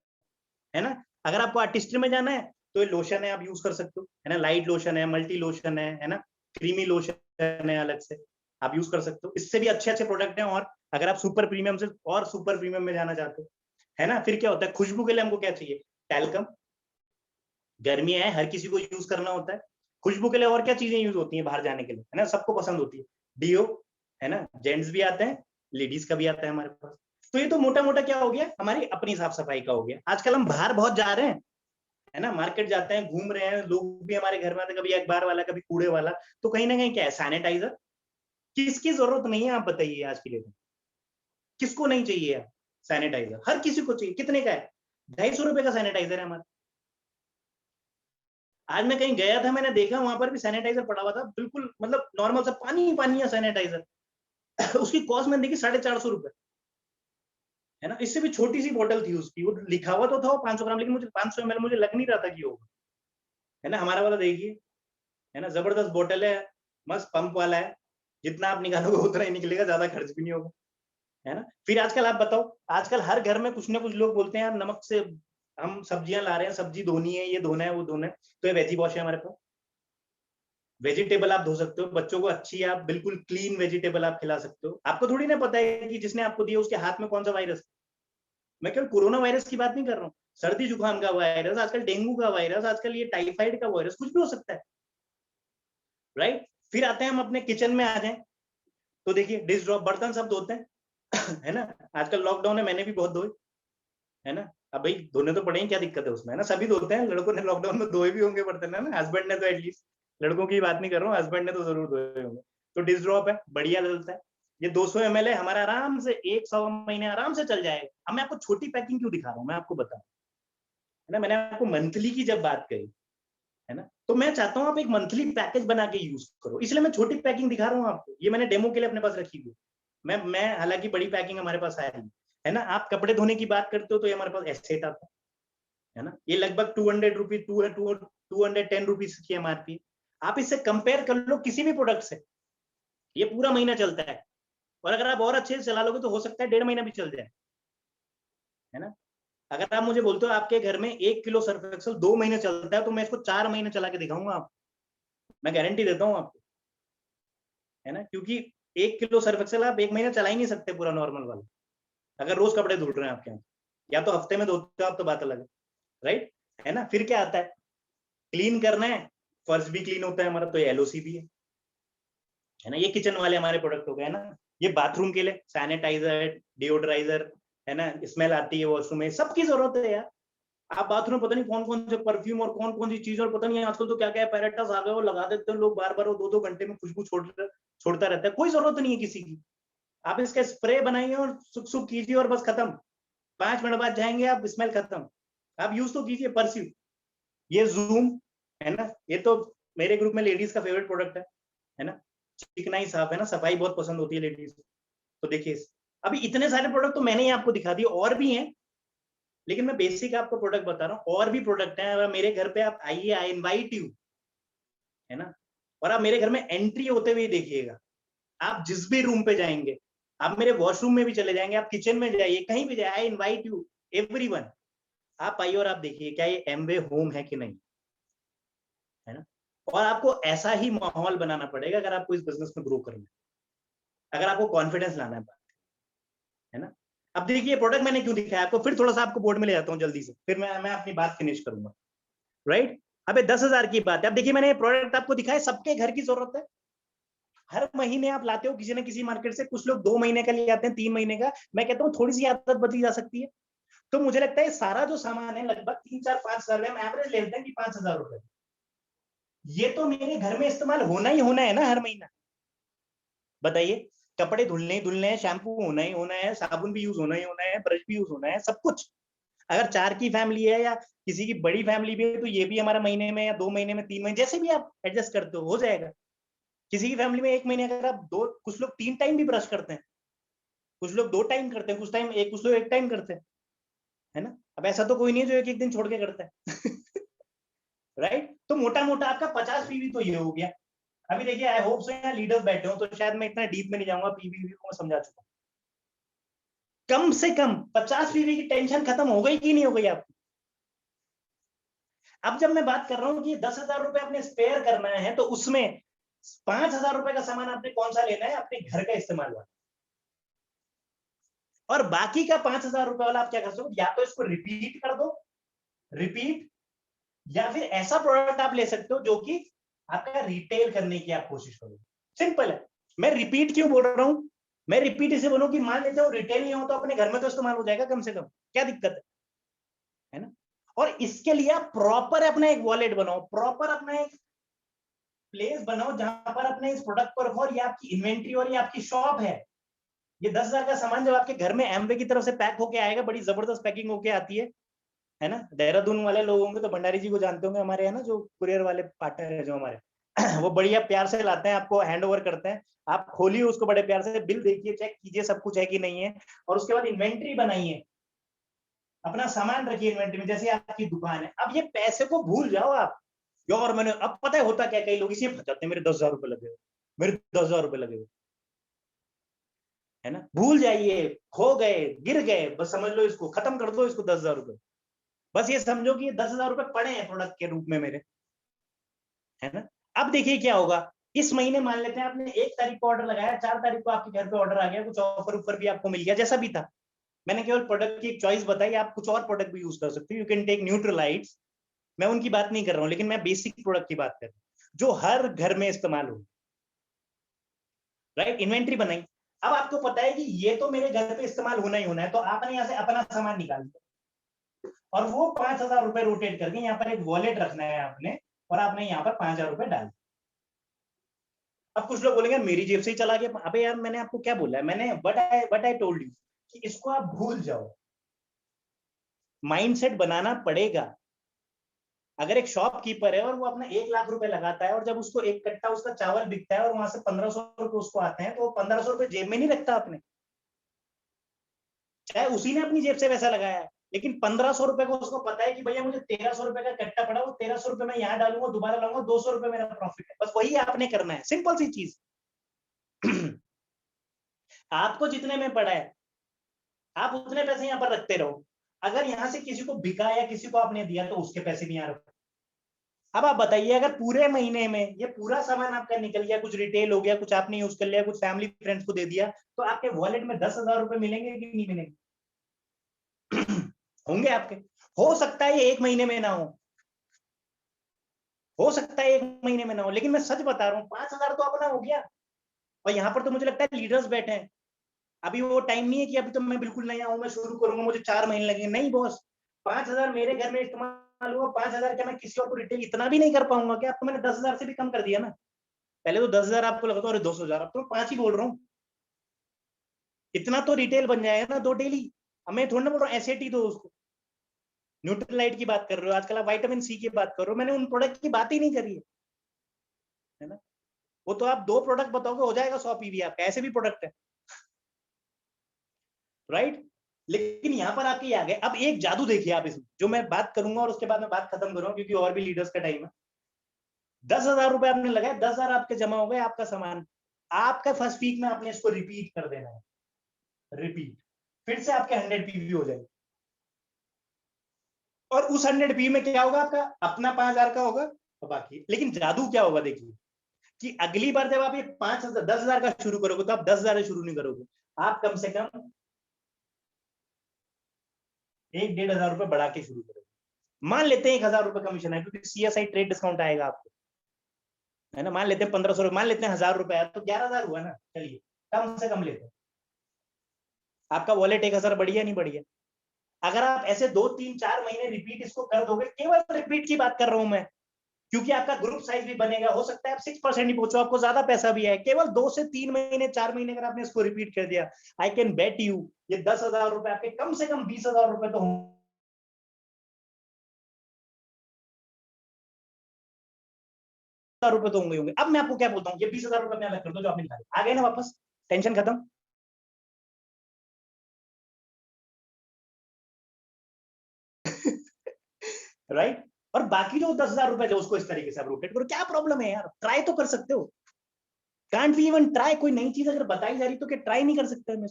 है ना। अगर आपको आर्टिस्ट्री में जाना है तो ये लोशन है, आप यूज कर सकते हो, है ना। लाइट लोशन है, मल्टी लोशन है ना, क्रीमी लोशन है अलग से, आप यूज कर सकते हो। इससे भी अच्छे अच्छे प्रोडक्ट हैं, और अगर आप सुपर प्रीमियम से और सुपर प्रीमियम में जाना चाहते हो, है ना। फिर क्या होता है, खुशबू के लिए हमको क्या चाहिए, टैल्कम, गर्मी है हर किसी को यूज करना होता है। खुशबू के लिए और क्या चीजें यूज होती हैं बाहर जाने के लिए, है ना, सबको पसंद होती है, डियो, है ना, जेंट्स भी आते हैं, लेडीज का भी आता है हमारे पास। तो ये तो मोटा मोटा क्या हो गया, हमारी अपनी साफ सफाई का हो गया। आजकल हम बाहर बहुत जा रहे हैं, है ना, मार्केट जाते हैं, घूम रहे हैं, लोग भी हमारे घर में आते हैं, कभी अखबार वाला कभी कूड़े वाला, तो कहीं ना कहीं क्या है, सैनिटाइजर किसकी जरूरत नहीं है, आप बताइए आज की डेट में किसको नहीं चाहिए यार सैनिटाइजर, हर किसी को चाहिए। कितने का है, 250 रुपए का सैनिटाइजर है हमारा। आज मैं कहीं गया था, मैंने देखा वहां पर भी सैनिटाइजर पड़ा हुआ था, बिल्कुल मतलब नॉर्मल सा पानी ही पानी है सैनिटाइजर उसकी कॉस्ट मैंने देखी 450 रुपए, है ना। इससे भी छोटी सी बोतल थी उसकी, वो लिखा हुआ तो था वो 500 ग्राम, लेकिन मुझे 500 ml मुझे लग नहीं रहा था कि होगा, है ना। हमारा वाला देखिए, है ना, जबरदस्त बोतल है, मस्त पंप वाला है, जितना आप निकालोगे उतना ही निकलेगा, ज्यादा खर्च भी नहीं होगा, है ना। फिर आजकल आप बताओ, आजकल हर घर में कुछ ना कुछ लोग बोलते हैं यार नमक से हम सब्जियां ला रहे हैं, सब्जी धोनी है, ये धोना है वो धोना है, तो ये वेजी वॉश है हमारे पास, वेजिटेबल आप धो सकते हो, बच्चों को अच्छी आप बिल्कुल क्लीन वेजिटेबल आप खिला सकते हो। आपको थोड़ी ना पता है कि जिसने आपको दिया उसके हाथ में कौन सा वायरस। मैं केवल कोरोना वायरस की बात नहीं कर रहा हूँ, सर्दी जुकाम का वायरस, आजकल डेंगू का वायरस, आजकल ये टाइफाइड का वायरस, कुछ भी हो सकता है, राइट। फिर आते हैं हम अपने किचन में आ जाए, तो देखिए डिश ड्रॉप, बर्तन सब धोते हैं है ना। आजकल लॉकडाउन है, मैंने भी बहुत धोए, है ना। अब भाई धोने तो पड़े, क्या दिक्कत है उसमें, है ना, सभी धोते हैं, लड़कों ने लॉकडाउन में धोए भी होंगे बर्तन, है ना, हस्बैंड ने तो एटलीस्ट, लड़कों की बात नहीं कर रहा हूँ, हस्बैंड ने तो जरूर धोए होंगे। तो डिश ड्रॉप है, बढ़िया डलता है, ये 200 ml है, हमारा आराम से 1 1.25 महीने आराम से चल जाएगा। अब मैं आपको छोटी पैकिंग क्यों दिखा रहा हूँ, मैं आपको बताऊं, है ना। मैंने आपको मंथली की जब बात करी, है ना, तो मैं चाहता हूँ आप एक मंथली पैकेज बना के यूज करो, इसलिए मैं छोटी पैकिंग दिखा रहा हूँ आपको, ये मैंने डेमो के लिए अपने पास रखी हुई। मैं हालांकि बड़ी पैकिंग हमारे पास है ही, है ना। आप कपड़े धोने की बात करते हो तो ये हमारे पास एसेट आता है ना, ये लगभग 200 रुपीज 210 रुपीज की एमआरपी। आप इससे कंपेयर कर लो किसी भी प्रोडक्ट से, ये पूरा महीना चलता है, और अगर आप और अच्छे से चला लोगे तो हो सकता है 1.5 महीना भी चल जाए, है ना। अगर आप मुझे बोलते हो आपके घर में 1 किलो सर्फ एक्सल 2 महीने चलता है, तो मैं इसको 4 महीने चला के दिखाऊंगा आपको, मैं गारंटी देता हूँ आपको, है ना। क्योंकि 1 किलो सर्फ एक्सल आप 1 महीना चला ही नहीं सकते पूरा नॉर्मल वाला, अगर रोज कपड़े धुल रहे हैं आपके यहाँ, या तो हफ्ते में धोते हो आप तो बात अलग है, राइट, है ना। फिर क्या आता है, क्लीन करना है, फर्श भी क्लीन होता है हमारा, तो ये एलओसी भी है ना। ये किचन वाले हमारे प्रोडक्ट हो गए ना। ये बाथरूम के लिए सैनिटाइजर, डिओड्राइजर, है ना, स्मेल आती है वॉशरूम में, सबकी जरूरत है यार। आप बाथरूम में पता नहीं कौन कौन से परफ्यूम और कौन कौन सी चीज, और पता नहीं आजकल तो क्या क्या पैराटस आ गए, वो लगा देते हैं लोग बार बार, वो 2 2 घंटे में खुशबू छोड़ता रहता है, कोई जरूरत नहीं है किसी की। आप इसका स्प्रे बनाइए और सुख सुख कीजिए और बस खत्म, 5 मिनट बाद जाएंगे आप, स्मेल खत्म। आप यूज तो कीजिए परफ्यूम। ये जूम, है ना, ये तो मेरे ग्रुप में लेडीज का फेवरेट प्रोडक्ट है ना। चिकना ही साफ, है ना, सफाई बहुत पसंद होती है लेडीज को। तो देखिए अभी इतने सारे प्रोडक्ट तो मैंने ही आपको दिखा दिए, और भी हैं, लेकिन मैं बेसिक आपको प्रोडक्ट बता रहा हूँ, और भी प्रोडक्ट हैं। अगर मेरे घर पे आप आइए, आई इनवाइट यू, है ना, और आप मेरे घर में एंट्री होते हुए देखिएगा, आप जिस भी रूम पे जाएंगे, आप मेरे वॉशरूम में भी चले जाएंगे, आप किचन में जाइए, कहीं भी जाए, आई इनवाइट यू एवरीवन, आप आइए और आप देखिए क्या ये एमवे होम है कि नहीं, है ना। और आपको ऐसा ही माहौल बनाना पड़ेगा अगर आपको इस बिजनेस में ग्रो करना है, अगर आपको कॉन्फिडेंस लाना है ना। अब देखिए प्रोडक्ट मैंने क्यों दिखाया आपको, फिर थोड़ा सा आपको बोर्ड में ले जाता हूँ जल्दी से, फिर मैं अपनी बात फिनिश करूंगा, राइट। अबे 10,000 की बात है। अब देखिए मैंने ये प्रोडक्ट आपको दिखाया, सबके घर की जरूरत है, हर महीने आप लाते हो किसी ना किसी मार्केट से, कुछ लोग 2 महीने का ले आते हैं, 3 महीने का। मैं कहता हूँ थोड़ी सी आदत बदली जा सकती है। तो मुझे लगता है सारा जो सामान है लगभग 3 4 5 हजार, हम एवरेज लेते हैं कि 5,000 रुपए, ये तो मेरे घर में इस्तेमाल होना ही होना है ना हर महीना, बताइए, कपड़े धुलने ही धुलने हैं, शैम्पू होना ही होना है, साबुन भी यूज होना ही होना है, ब्रश भी यूज होना है, सब कुछ। अगर 4 की फैमिली है या किसी की बड़ी फैमिली भी है तो ये भी हमारा महीने में या 2 महीने में 3 महीने जैसे भी आप एडजस्ट करते हो जाएगा। किसी की फैमिली में 1 महीने अगर आप 2, कुछ लोग 3 टाइम भी ब्रश करते हैं, कुछ लोग 2 टाइम करते हैं, कुछ लोग 1 टाइम करते हैं, है ना? अब ऐसा तो कोई नहीं है जो एक-एक दिन छोड़ के करता है। राइट? तो मोटा-मोटा आपका 50 पीवी तो ये हो गया। अभी देखिए आई होप सो यहाँ लीडर्स बैठे हो तो शायद मैं इतना डीप में नहीं जाऊंगा, पीवी को मैं समझा चुका हूं। कम से कम 50 पीवी की टेंशन खत्म हो गई कि नहीं हो गई आपकी? अब जब मैं बात कर रहा हूँ कि 10,000 रुपए आपने स्पेयर करना है तो उसमें 5,000 रुपए का सामान आपने कौन सा लेना है? अपने घर का इस्तेमाल वाला। और बाकी का 5,000 रुपए वाला आप क्या कर सकते हो? या तो इसको रिपीट कर दो, रिपीट, या फिर ऐसा प्रोडक्ट आप ले सकते हो जो कि आपका रिटेल करने की आप कोशिश करो। सिंपल है। मैं रिपीट क्यों बोल रहा हूं? मैं रिपीट इसे बोलूं कि मान लेते हो रिटेल नहीं हो तो अपने घर में तो इस्तेमाल हो जाएगा कम से कम, क्या दिक्कत है ना? और इसके लिए आप प्रॉपर अपना एक वॉलेट बनाओ, प्रॉपर अपना एक प्लेस बनाओ जहां पर अपने इस प्रोडक्ट को रखो, और ये आपकी इन्वेंट्री और ये आपकी शॉप है। ये 10,000 का सामान जब आपके घर में एमवे की तरफ से पैक होके आएगा, बड़ी जबरदस्त पैकिंग होके आती है ना? देहरादून वाले लोग होंगे तो भंडारी जी को जानते होंगे, हमारे है ना जो कुरियर वाले पार्टनर है जो हमारे वो बढ़िया प्यार से लाते हैं, आपको हैंड ओवर करते हैं, आप खोलिए उसको बड़े प्यार से, बिल देखिए, चेक कीजिए सब कुछ है कि नहीं है, और उसके बाद इन्वेंट्री बनाइए, अपना सामान रखिए इन्वेंट्री में जैसे आपकी दुकान है। अब ये पैसे को भूल जाओ आप, यार मैंने, अब पता है होता क्या, कई लोग इसी फंस जाते हैं, मेरे 10,000 रुपए लगे हुए, मेरे 10,000 रुपए लगे हुए, है ना? भूल जाइए, खो गए, गिर गए, बस समझ लो इसको, खत्म कर दो इसको 10,000 रुपए। बस ये समझो कि 10,000 रुपए पड़े हैं प्रोडक्ट के रूप में मेरे, है ना? अब देखिए क्या होगा, इस महीने मान लेते हैं आपने 1 तारीख को ऑर्डर लगाया, 4 तारीख को आपके घर पे ऑर्डर आ गया, कुछ ऑफर ऊपर भी आपको मिल गया, जैसा भी था। मैंने केवल प्रोडक्ट की एक चॉइस बताई, आप कुछ और प्रोडक्ट भी यूज कर सकते हो, यू कैन टेक न्यूट्रलाइट्स, मैं उनकी बात नहीं कर रहा हूं, लेकिन मैं बेसिक प्रोडक्ट की बात कर रहा हूं जो हर घर में इस्तेमाल हो। राइट? इन्वेंट्री बनाई। अब आपको पता है कि ये तो मेरे घर पे इस्तेमाल होना ही होना है, तो आपने यहाँ से अपना सामान निकाल दिया और वो 5,000 रुपए रोटेट करके यहाँ पर एक वॉलेट रखना है आपने, और आपने यहाँ पर 5,000 रुपए डाल। अब कुछ लोग बोलेंगे मेरी जेब से ही चला गया, अबे यार मैंने आपको क्या बोला है, मैंने बट आई टोल्ड यू कि इसको आप भूल जाओ, माइंडसेट बनाना पड़ेगा। अगर एक शॉपकीपर है और वो अपना 1,00,000 रुपए लगाता है, और जब उसको एक कट्टा उसका चावल बिकता है और वहां से 1,500 रुपए उसको आते हैं, तो वो 1,500 रुपए जेब में नहीं रखता अपने, चाहे उसी ने अपनी जेब से वैसा लगाया है, लेकिन 1,500 रुपए को उसको पता है कि भैया मुझे 1,300 रुपए का कट्टा पड़ा, वो 1,300 रुपए मैं यहाँ डालूंगा, दोबारा लाऊंगा, 200 रुपए मेरा प्रॉफिट है। बस वही आपने करना है, सिंपल सी चीज। आपको जितने में पड़ा है आप उतने पैसे यहाँ पर रखते रहो, अगर यहाँ से किसी को बिका या किसी को आपने दिया तो उसके पैसे भी यहाँ रखो। अब आप बताइए, अगर पूरे महीने में ये पूरा सामान आपका निकल गया, कुछ रिटेल हो गया, कुछ आपने यूज कर लिया, कुछ फैमिली फ्रेंड्स को दे दिया, तो आपके वॉलेट में 10,000 रुपए मिलेंगे कि नहीं मिलेंगे? होंगे आपके। हो सकता है ये 1 महीने में ना हो सकता है 1 महीने में ना हो, लेकिन मैं सच बता रहा हूँ 5,000 तो अपना हो गया। और यहाँ पर तो मुझे लगता है लीडर्स बैठे हैं, अभी वो टाइम नहीं है कि अभी तो मैं बिल्कुल नया हूं, मैं शुरू करूंगा, मुझे 4 महीने लगेंगे, नहीं बॉस, 5,000 मेरे घर में इस्तेमाल हुआ, 5,000 क्या मैं किसी और को रिटेल इतना भी नहीं कर पाऊंगा क्या? अब तो मैंने 10,000 से भी कम कर दिया ना, पहले तो 10,000 आपको लगता था, अरे 200,000, अब तो मैं 5 ही बोल रहा हूँ, इतना तो रिटेल बन जाएगा ना 2 डेली। अब मैं थोड़ा ना बोल रहा हूँ एसएटी दो उसको, न्यूट्रलाइट की बात कर रहे हो, आजकल आप विटामिन सी की बात कर रहे हो, मैंने उन प्रोडक्ट की बात ही नहीं करी है ना? वो तो आप 2 प्रोडक्ट बताओगे हो जाएगा 100 पीवी आपका, ऐसे भी प्रोडक्ट है, राइट? लेकिन यहाँ पर आपके आ गए। अब एक जादू देखिए आप इसमें, जो मैं बात करूंगा और उसके बाद मैं बात खत्म करूंगा क्योंकि और भी लीडर्स का टाइम है। 10,000 रुपए आपने लगाए, 10,000 आपके जमा हो गए, आपका सामान, आपका फर्स्ट वीक में आपने इसको रिपीट कर देना है, रिपीट, फिर से आपके 100 पीवी हो जाएंगे, और उस 100 पीवी में क्या होगा, आपका अपना 5,000 का होगा और बाकी। लेकिन जादू क्या होगा देखिए, कि अगली बार जब आप ये 5,000 10,000 का शुरू करोगे तो आप 10,000 शुरू नहीं करोगे, आप कम से कम 1,500 रुपए बढ़ा के शुरू करोगे। मान लेते हैं 1,000 रुपए कमीशन है क्योंकि सीएसआई ट्रेड डिस्काउंट आएगा आपको, है ना? मान लेते हैं 1,500 रुपए, मान लेते हैं 1,000 रुपए तो 11,000 हुआ ना, चलिए कम से कम लेते हैं, आपका वॉलेट 1,000 बढ़िया नहीं बढ़िया? अगर आप ऐसे 2 3 4 महीने रिपीट इसको कर दोगे, केवल रिपीट की बात कर रहा हूं मैं, क्योंकि आपका ग्रुप साइज भी बनेगा, हो सकता है आप 6% ही पहुंचो, आपको ज्यादा पैसा भी है, केवल 2 से 3 महीने 4 महीने अगर आपने इसको रिपीट कर दिया, आई कैन बेट यू ये 10,000 रुपए आपके कम से कम 20,000 रुपए तो होंगे, रुपए तो होंगे। अब मैं आपको क्या बोलता हूँ, ये 20,000 रुपए मैं अलग कर दो जो आपने निकाले, आ गए ना वापस, टेंशन खत्म। राइट और बाकी जो 10,000 रुपए जो उसको इस तरीके से आप रोटेट करो, क्या प्रॉब्लम है यार, ट्राई तो कर सकते हो। कांट वी इवन ट्राई, कोई नई चीज अगर बताई जा रही तो क्या ट्राई नहीं कर सकते हम?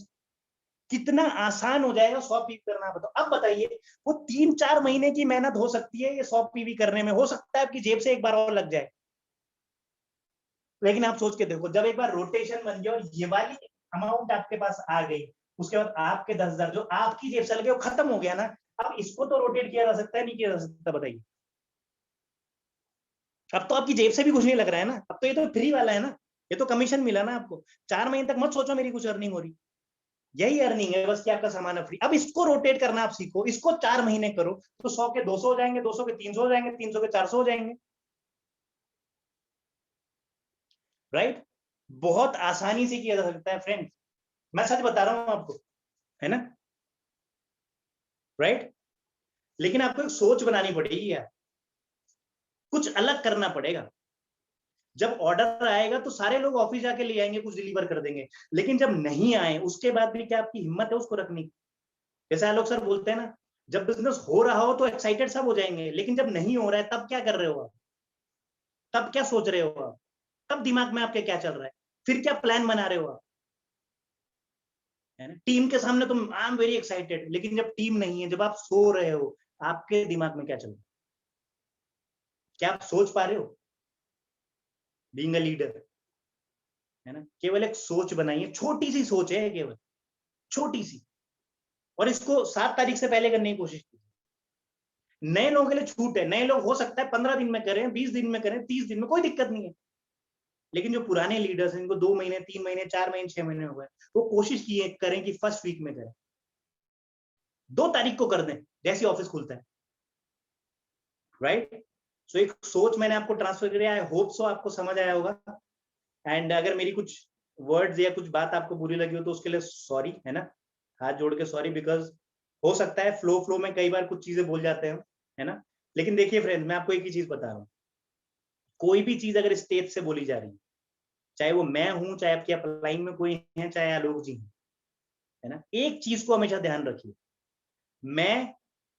कितना आसान हो जाएगा 100 पीवी करना, बताओ। अब बताइए वो 3-4 महीने की मेहनत हो सकती है ये 100 पीवी करने में, हो सकता है आपकी जेब से एक बार और लग जाए, लेकिन आप सोच के देखो जब एक बार रोटेशन बन गया और ये वाली अमाउंट आपके पास आ गई, उसके बाद आपके 10,000 जो आपकी जेब से लगे वो खत्म हो गया ना। अब इसको तो रोटेट किया जा सकता है, नहीं किया जा सकता, बताइए। अब तो आपकी जेब से भी कुछ नहीं लग रहा है ना, अब तो ये तो फ्री वाला है ना, ये तो कमीशन मिला ना आपको। 4 महीने तक मत सोचो मेरी कुछ अर्निंग हो रही, यही अर्निंग है बस कि आपका सामान है फ्री। अब इसको रोटेट करना आप सीखो, इसको 4 महीने करो तो 100 के 200 हो जाएंगे, 200 के 300 हो जाएंगे, 300 के 400 हो जाएंगे। राइट बहुत आसानी से किया जा सकता है फ्रेंड्स, मैं सच बता रहा हूं आपको, है ना। राइट लेकिन आपको एक सोच बनानी पड़ेगी यार, कुछ अलग करना पड़ेगा। जब ऑर्डर आएगा तो सारे लोग ऑफिस जाके ले आएंगे, कुछ डिलीवर कर देंगे, लेकिन जब नहीं आए उसके बाद भी क्या आपकी हिम्मत है उसको रखने की? जैसे आलोक सर बोलते हैं ना, जब बिजनेस हो रहा हो तो एक्साइटेड सब हो जाएंगे, लेकिन जब नहीं हो रहा है तब क्या कर रहे हो आप, तब क्या सोच रहे हो आप, तब दिमाग में आपके क्या चल रहा है, फिर क्या प्लान बना रहे हो आप, है ना। टीम के सामने तो आई एम वेरी एक्साइटेड, लेकिन जब टीम नहीं है, जब आप सो रहे हो, आपके दिमाग में क्या चल रहा है, क्या आप सोच पा रहे हो? बीइंग अ लीडर, है ना, केवल एक सोच बनाइए, छोटी सी सोच है केवल, छोटी सी, और इसको 7 तारीख से पहले करने की कोशिश कीजिए। नए लोगों के लिए छूट है, नए लोग हो सकता है 15 दिन में करें, 20 दिन में करें, 30 दिन में, कोई दिक्कत नहीं है, लेकिन जो पुराने लीडर्स हैं, इनको 2 महीने 3 महीने 4 महीने 6 महीने हो गए, वो कोशिश किए करें कि फर्स्ट वीक में करें, 2 तारीख को कर दें जैसे ऑफिस खुलता है। राइट सो एक सोच मैंने आपको ट्रांसफर किया, आई होप सो आपको समझ आया होगा। एंड अगर मेरी कुछ वर्ड्स या कुछ बात आपको बुरी लगी हो तो उसके लिए सॉरी, है ना, हाथ जोड़ के सॉरी, बिकॉज हो सकता है फ्लो फ्लो में कई बार कुछ चीजें बोल जाते हैं, है ना। लेकिन देखिए फ्रेंड, मैं आपको एक ही चीज बता रहा हूँ, कोई भी चीज अगर स्टेज से बोली जा रही है, चाहे वो मैं हूं, चाहे आपकी अपलाइन में कोई है, चाहे आलोक जी हैं, है ना, एक चीज को हमेशा ध्यान रखिए, मैं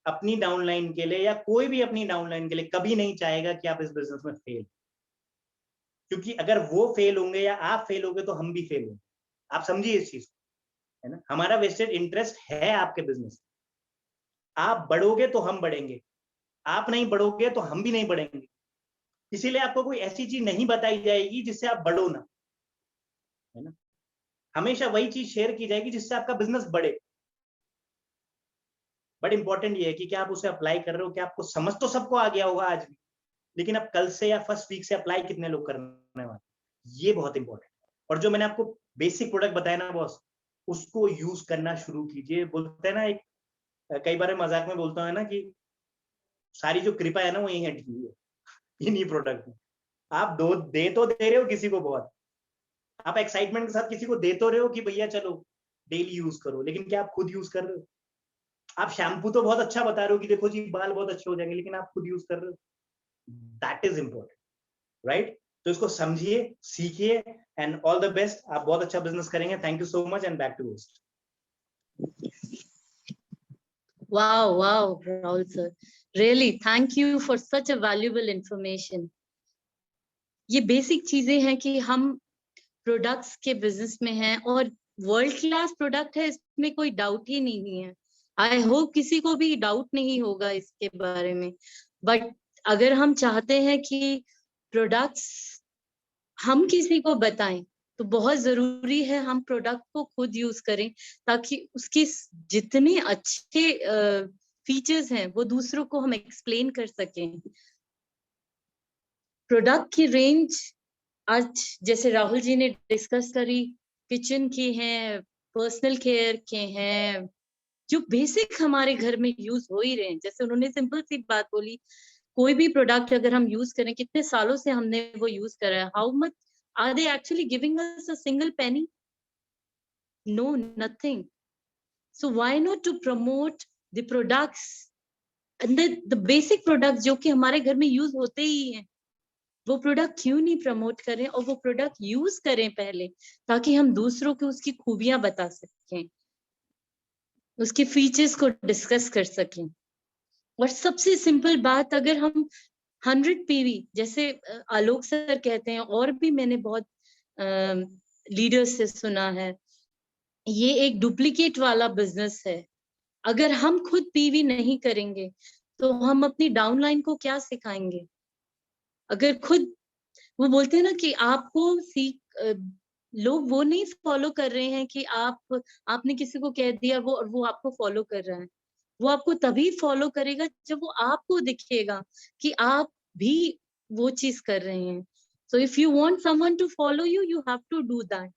अपनी डाउनलाइन के लिए या कोई भी अपनी डाउनलाइन के लिए कभी नहीं चाहेगा कि आप इस बिजनेस में फेल, क्योंकि अगर वो फेल होंगे या आप फेल होंगे तो हम भी फेल होंगे, आप समझिए इस चीज को, है ना। हमारा वेस्टेड इंटरेस्ट है आपके बिजनेस, आप बढ़ोगे तो हम बढ़ेंगे, आप नहीं बढ़ोगे तो हम भी नहीं बढ़ेंगे, इसीलिए आपको कोई ऐसी चीज नहीं बताई जाएगी जिससे आप बढ़ो ना, है ना। हमेशा वही चीज शेयर की जाएगी जिससे आपका बिजनेस बढ़े। बट इंपॉर्टेंट ये है कि क्या आप उसे अप्लाई कर रहे हो, क्या आपको समझ तो सबको आ गया होगा आज भी, लेकिन अब कल से या फर्स्ट वीक से अप्लाई कितने लोग करने वाले, ये बहुत इंपॉर्टेंट है। और जो मैंने आपको बेसिक प्रोडक्ट बताया ना बॉस, उसको यूज करना शुरू कीजिए। बोलते हैं ना, एक कई बार मजाक में बोलता हूँ ना कि सारी जो कृपा है ना वो यही अटकी हुई है इन्हीं प्रोडक्ट में। आप दो दे तो दे रहे हो किसी को बहुत, आप एक्साइटमेंट के साथ किसी को दे तो रहे हो कि भैया चलो डेली यूज करो, लेकिन क्या आप खुद यूज कर रहे हो? आप शैम्पू तो बहुत अच्छा बता रहे हो कि देखो जी बाल बहुत अच्छे हो जाएंगे, लेकिन आप खुद यूज कर रहे हो? That is important, right. तो इसको समझिए, सीखिए, एंड ऑल द बेस्ट, आप बहुत अच्छा बिजनेस करेंगे। Thank you so much and back to host. Wow, wow, Rahul sir. Really, thank you for such a valuable information. ये बेसिक चीजें हैं कि हम प्रोडक्ट्स के बिजनेस में हैं और वर्ल्ड क्लास प्रोडक्ट है, इसमें कोई डाउट ही नहीं है। आई होप किसी को भी डाउट नहीं होगा इसके बारे में। बट अगर हम चाहते हैं कि प्रोडक्ट्स हम किसी को बताएं, तो बहुत जरूरी है हम प्रोडक्ट को खुद यूज करें, ताकि उसके जितने अच्छे फीचर्स हैं वो दूसरों को हम एक्सप्लेन कर सकें। प्रोडक्ट की रेंज आज जैसे राहुल जी ने डिस्कस करी, किचन के हैं, पर्सनल केयर के हैं, जो बेसिक हमारे घर में यूज हो ही रहे हैं। जैसे उन्होंने सिंपल सी बात बोली, कोई भी प्रोडक्ट अगर हम यूज करें, कितने सालों से हमने वो यूज करा है, how much are they actually giving us a single penny? No, nothing. So why not to promote the products and the basic products जो कि हमारे घर में यूज होते ही हैं, वो प्रोडक्ट क्यों नहीं प्रमोट करें और वो प्रोडक्ट यूज करें पहले, ताकि हम दूसरों को उसकी खूबियां बता सकें, उसके फीचर्स को डिस्कस कर सकें. और सबसे सिंपल बात, अगर हम 100 पीवी जैसे आलोक सर कहते हैं, और भी मैंने बहुत लीडर्स से सुना है, ये एक डुप्लीकेट वाला बिजनेस है. अगर हम खुद पीवी नहीं करेंगे तो हम अपनी डाउनलाइन को क्या सिखाएंगे? अगर खुद वो बोलते हैं ना कि आपको लोग वो नहीं फॉलो कर रहे हैं कि आपने किसी को कह दिया वो, और वो आपको फॉलो कर रहा है. वो आपको तभी फॉलो करेगा जब वो आपको दिखेगा कि आप भी वो चीज कर रहे हैं. So if you want someone to follow you, you have to do that.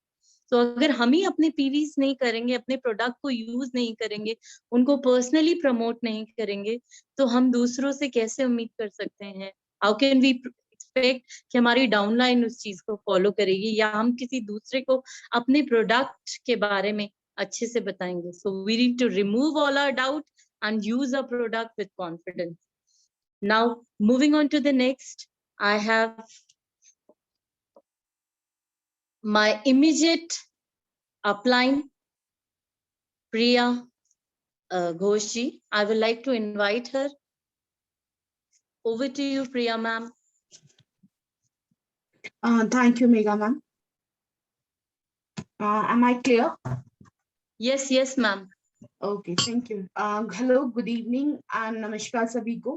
तो अगर हम ही अपने पीवीज नहीं करेंगे, अपने प्रोडक्ट को यूज नहीं करेंगे, उनको पर्सनली प्रमोट नहीं करेंगे, तो हम दूसरों से कैसे उम्मीद कर सकते हैं? हाउ कैन वी एक्सपेक्ट कि हमारी डाउनलाइन उस चीज को फॉलो करेगी, या हम किसी दूसरे को अपने प्रोडक्ट के बारे में अच्छे से बताएंगे? So we need to remove all our doubt and use our product with confidence. Now, moving on to the next, I have my immediate upline, Priya Ghoshi. I would like to invite her. Over to you, Priya ma'am. Thank you, Megha ma'am. Am I clear? Yes, yes, ma'am. Okay, thank you. Hello, good evening and नमस्कार सभी को.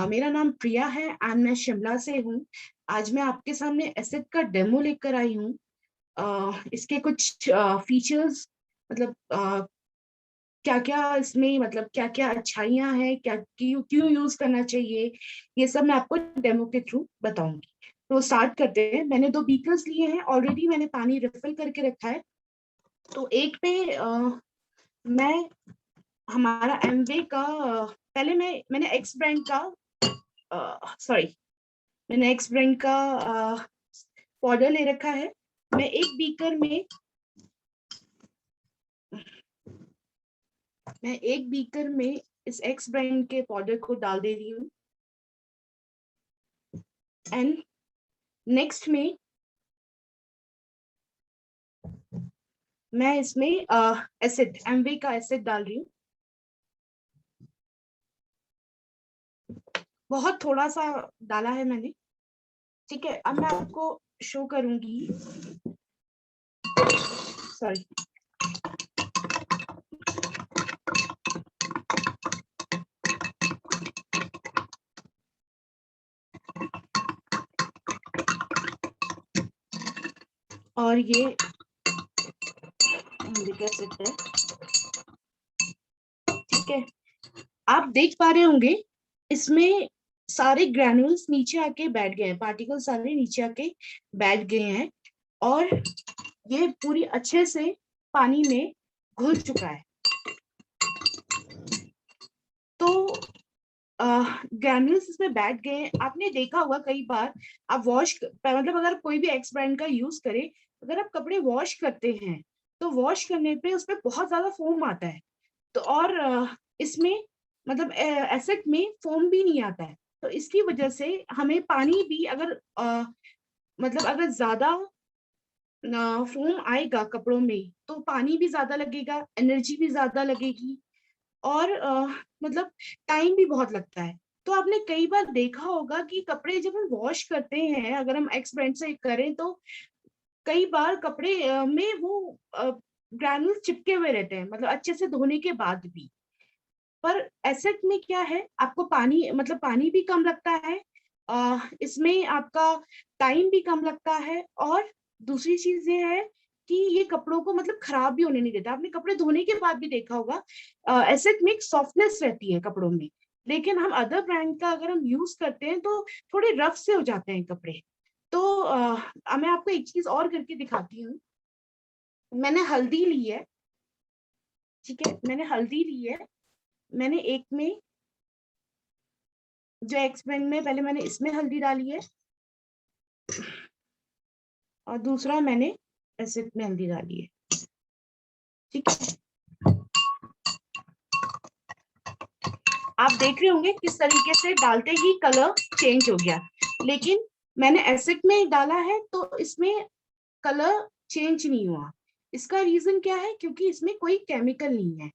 मेरा नाम प्रिया है and मैं शिमला से हूँ. आज मैं आपके सामने एसेट का डेमो लेकर आई हूँ. इसके कुछ फीचर्स, मतलब क्या क्या इसमें, मतलब क्या क्या अच्छाइयाँ हैं, क्या क्यों यूज करना चाहिए, ये सब मैं आपको डेमो के थ्रू बताऊंगी. तो स्टार्ट करते हैं. मैंने 2 बीकर्स लिए हैं, ऑलरेडी मैंने पानी रिफिल करके रखा है. तो एक पे मैं हमारा एमवे का पहले मैंने एक्स ब्रांड का मैंने एक्स ब्रांड का पाउडर ले रखा है. मैं एक बीकर में इस एक्स ब्रांड के पाउडर को डाल दे रही हूँ. एंड नेक्स्ट में मैं इसमें एसिड, एमवे का एसिड डाल रही हूँ. बहुत थोड़ा सा डाला है मैंने. ठीक है, अब मैं आपको शो करूंगी. सॉरी, और ये एसिड है. ठीक है, आप देख पा रहे होंगे इसमें सारे ग्रैन्यूल्स नीचे आके बैठ गए हैं, पार्टिकल सारे नीचे आके बैठ गए हैं, और ये पूरी अच्छे से पानी में घुल चुका है. तो ग्रैन्यूल्स इसमें बैठ गए. आपने देखा होगा कई बार आप मतलब अगर कोई भी एक्स ब्रांड का यूज करे, अगर आप कपड़े वॉश करते हैं तो वॉश करने पे उसमें बहुत ज्यादा फोम आता है. तो और इसमें मतलब एसेट में फोम भी नहीं आता है. तो इसकी वजह से हमें पानी भी अगर मतलब अगर ज्यादा फोम आएगा कपड़ों में तो पानी भी ज्यादा लगेगा, एनर्जी भी ज्यादा लगेगी, और मतलब टाइम भी बहुत लगता है. तो आपने कई बार देखा होगा कि कपड़े जब हम वॉश करते हैं, अगर हम एक्स ब्रांड से करें, तो कई बार कपड़े में वो ग्रैन्यूल्स चिपके हुए रहते हैं, मतलब अच्छे से धोने के बाद भी. पर एसेट में क्या है, आपको पानी, मतलब पानी भी कम लगता है, इसमें आपका टाइम भी कम लगता है, और दूसरी चीज ये है कि ये कपड़ों को मतलब खराब भी होने नहीं देता. आपने कपड़े धोने के बाद भी देखा होगा एसेट में एक सॉफ्टनेस रहती है कपड़ों में, लेकिन हम अदर ब्रांड का अगर हम यूज करते हैं तो थोड़े रफ से हो जाते हैं कपड़े. तो मैं आपको एक चीज और करके दिखाती हूँ. मैंने हल्दी ली है. ठीक है, मैंने हल्दी ली है. मैंने एक में जो एक्सपेरिमेंट में पहले मैंने इसमें हल्दी डाली है और दूसरा मैंने एसिड में हल्दी डाली है, ठीक है। आप देख रहे होंगे किस तरीके से डालते ही कलर चेंज हो गया, लेकिन मैंने एसिड में डाला है तो इसमें कलर चेंज नहीं हुआ। इसका रीजन क्या है? क्योंकि इसमें कोई केमिकल नहीं है,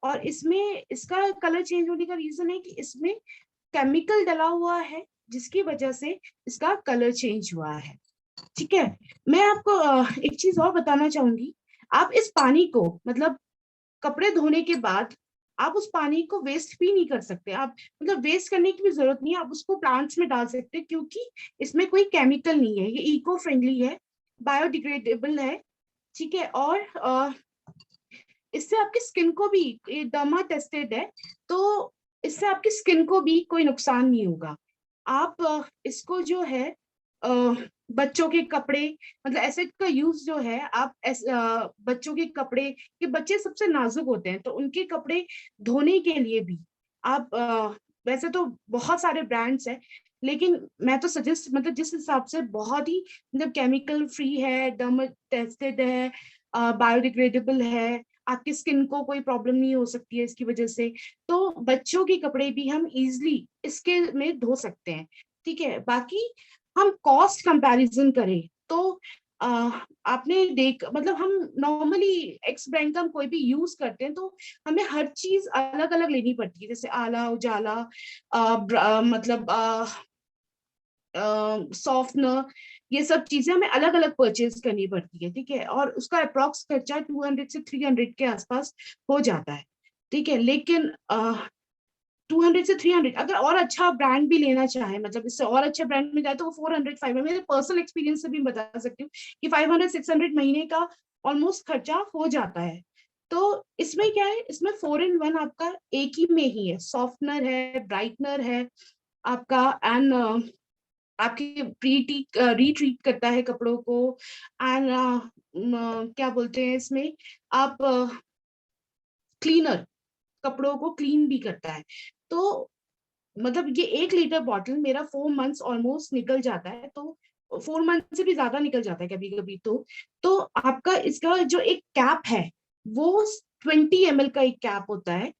और इसमें इसका कलर चेंज होने का रीजन है कि इसमें केमिकल डला हुआ है, जिसकी वजह से इसका कलर चेंज हुआ है, ठीक है। मैं आपको एक चीज और बताना चाहूंगी। आप इस पानी को, मतलब कपड़े धोने के बाद आप उस पानी को वेस्ट भी नहीं कर सकते। आप मतलब वेस्ट करने की भी जरूरत नहीं है, आप उसको प्लांट्स में डाल सकते हैं, क्योंकि इसमें कोई केमिकल नहीं है। ये इको फ्रेंडली है, बायोडिग्रेडेबल है, ठीक है। और इससे आपकी स्किन को भी, ये डर्मा टेस्टेड है, तो इससे आपकी स्किन को भी कोई नुकसान नहीं होगा। आप इसको जो है बच्चों के कपड़े, मतलब एसिड का यूज जो है, आप बच्चों के कपड़े, कि बच्चे सबसे नाजुक होते हैं, तो उनके कपड़े धोने के लिए भी आप वैसे तो बहुत सारे ब्रांड्स हैं, लेकिन मैं तो सजेस्ट, मतलब जिस हिसाब से बहुत ही मतलब केमिकल फ्री है, डर्मा टेस्टेड है, बायोडिग्रेडेबल है, आपकी स्किन को कोई प्रॉब्लम नहीं हो सकती है इसकी वजह से, तो बच्चों के कपड़े भी हम इजीली इसके में धो सकते हैं, ठीक है। बाकी हम कॉस्ट कंपैरिजन करें तो आपने मतलब हम नॉर्मली एक्स ब्रांड का हम कोई भी यूज करते हैं तो हमें हर चीज अलग अलग लेनी पड़ती है, जैसे आला, उजाला, मतलब सॉफ्टनर, ये सब चीजें हमें अलग अलग परचेज करनी पड़ती है, ठीक है। और उसका अप्रॉक्स खर्चा 200 से 300 के आसपास हो जाता है, ठीक है। लेकिन 200 से 300, अगर और अच्छा ब्रांड भी लेना चाहे, मतलब इससे और अच्छे ब्रांड में जाए, तो वो 400 500, मेरे पर्सनल एक्सपीरियंस से भी बता सकती हूँ कि 500 600 महीने का ऑलमोस्ट खर्चा हो जाता है। तो इसमें क्या है, इसमें 4-in-1 आपका एक ही में ही है, सॉफ्टनर है, ब्राइटनर है आपका, एंड आपकी रीट्रीट करता है कपड़ों को, एंड क्या बोलते हैं इसमें, आप क्लीनर, कपड़ों को क्लीन भी करता है। तो मतलब ये 1 लीटर बॉटल मेरा 4 मंथ्स ऑलमोस्ट निकल जाता है, तो 4 मंथ से भी ज्यादा निकल जाता है कभी कभी। तो आपका इसका जो एक कैप है वो 20 ml का एक कैप होता है,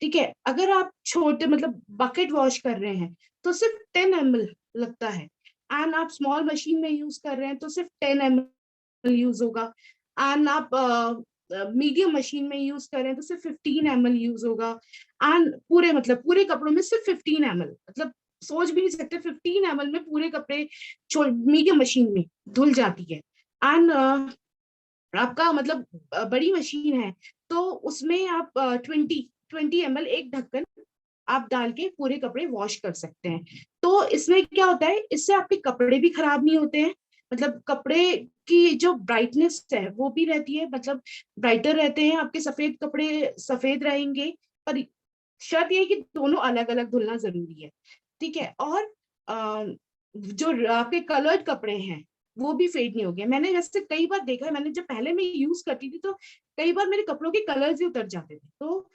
ठीक है। अगर आप छोटे मतलब बकेट वॉश कर रहे हैं तो सिर्फ 10 ml लगता है, एंड आप स्मॉल मशीन में यूज कर रहे हैं तो सिर्फ 10 ml यूज होगा, एंड आप मीडियम मशीन में यूज कर रहे हैं तो सिर्फ 15 ml यूज होगा, एंड पूरे मतलब पूरे कपड़ों में सिर्फ 15 ml, मतलब सोच भी नहीं सकते 15 ml में पूरे कपड़े मीडियम मशीन में धुल जाती है। एंड आपका मतलब बड़ी मशीन है तो उसमें आप 20 ml एक ढक्कन आप डाल के पूरे कपड़े वॉश कर सकते हैं। तो इसमें क्या होता है, इससे आपके कपड़े भी खराब नहीं होते हैं, मतलब कपड़े की जो ब्राइटनेस है वो भी रहती है, मतलब ब्राइटर रहते हैं आपके, सफेद कपड़े सफेद रहेंगे, पर शर्त ये है कि दोनों अलग अलग धुलना जरूरी है, ठीक है। और जो आपके कलर्ड कपड़े हैं वो भी फेड नहीं हो गए। मैंने जैसे कई बार देखा है, मैंने जब पहले मैं यूज करती थी तो कई बार मेरे कपड़ों के कलर्स ही उतर जाते थे, तो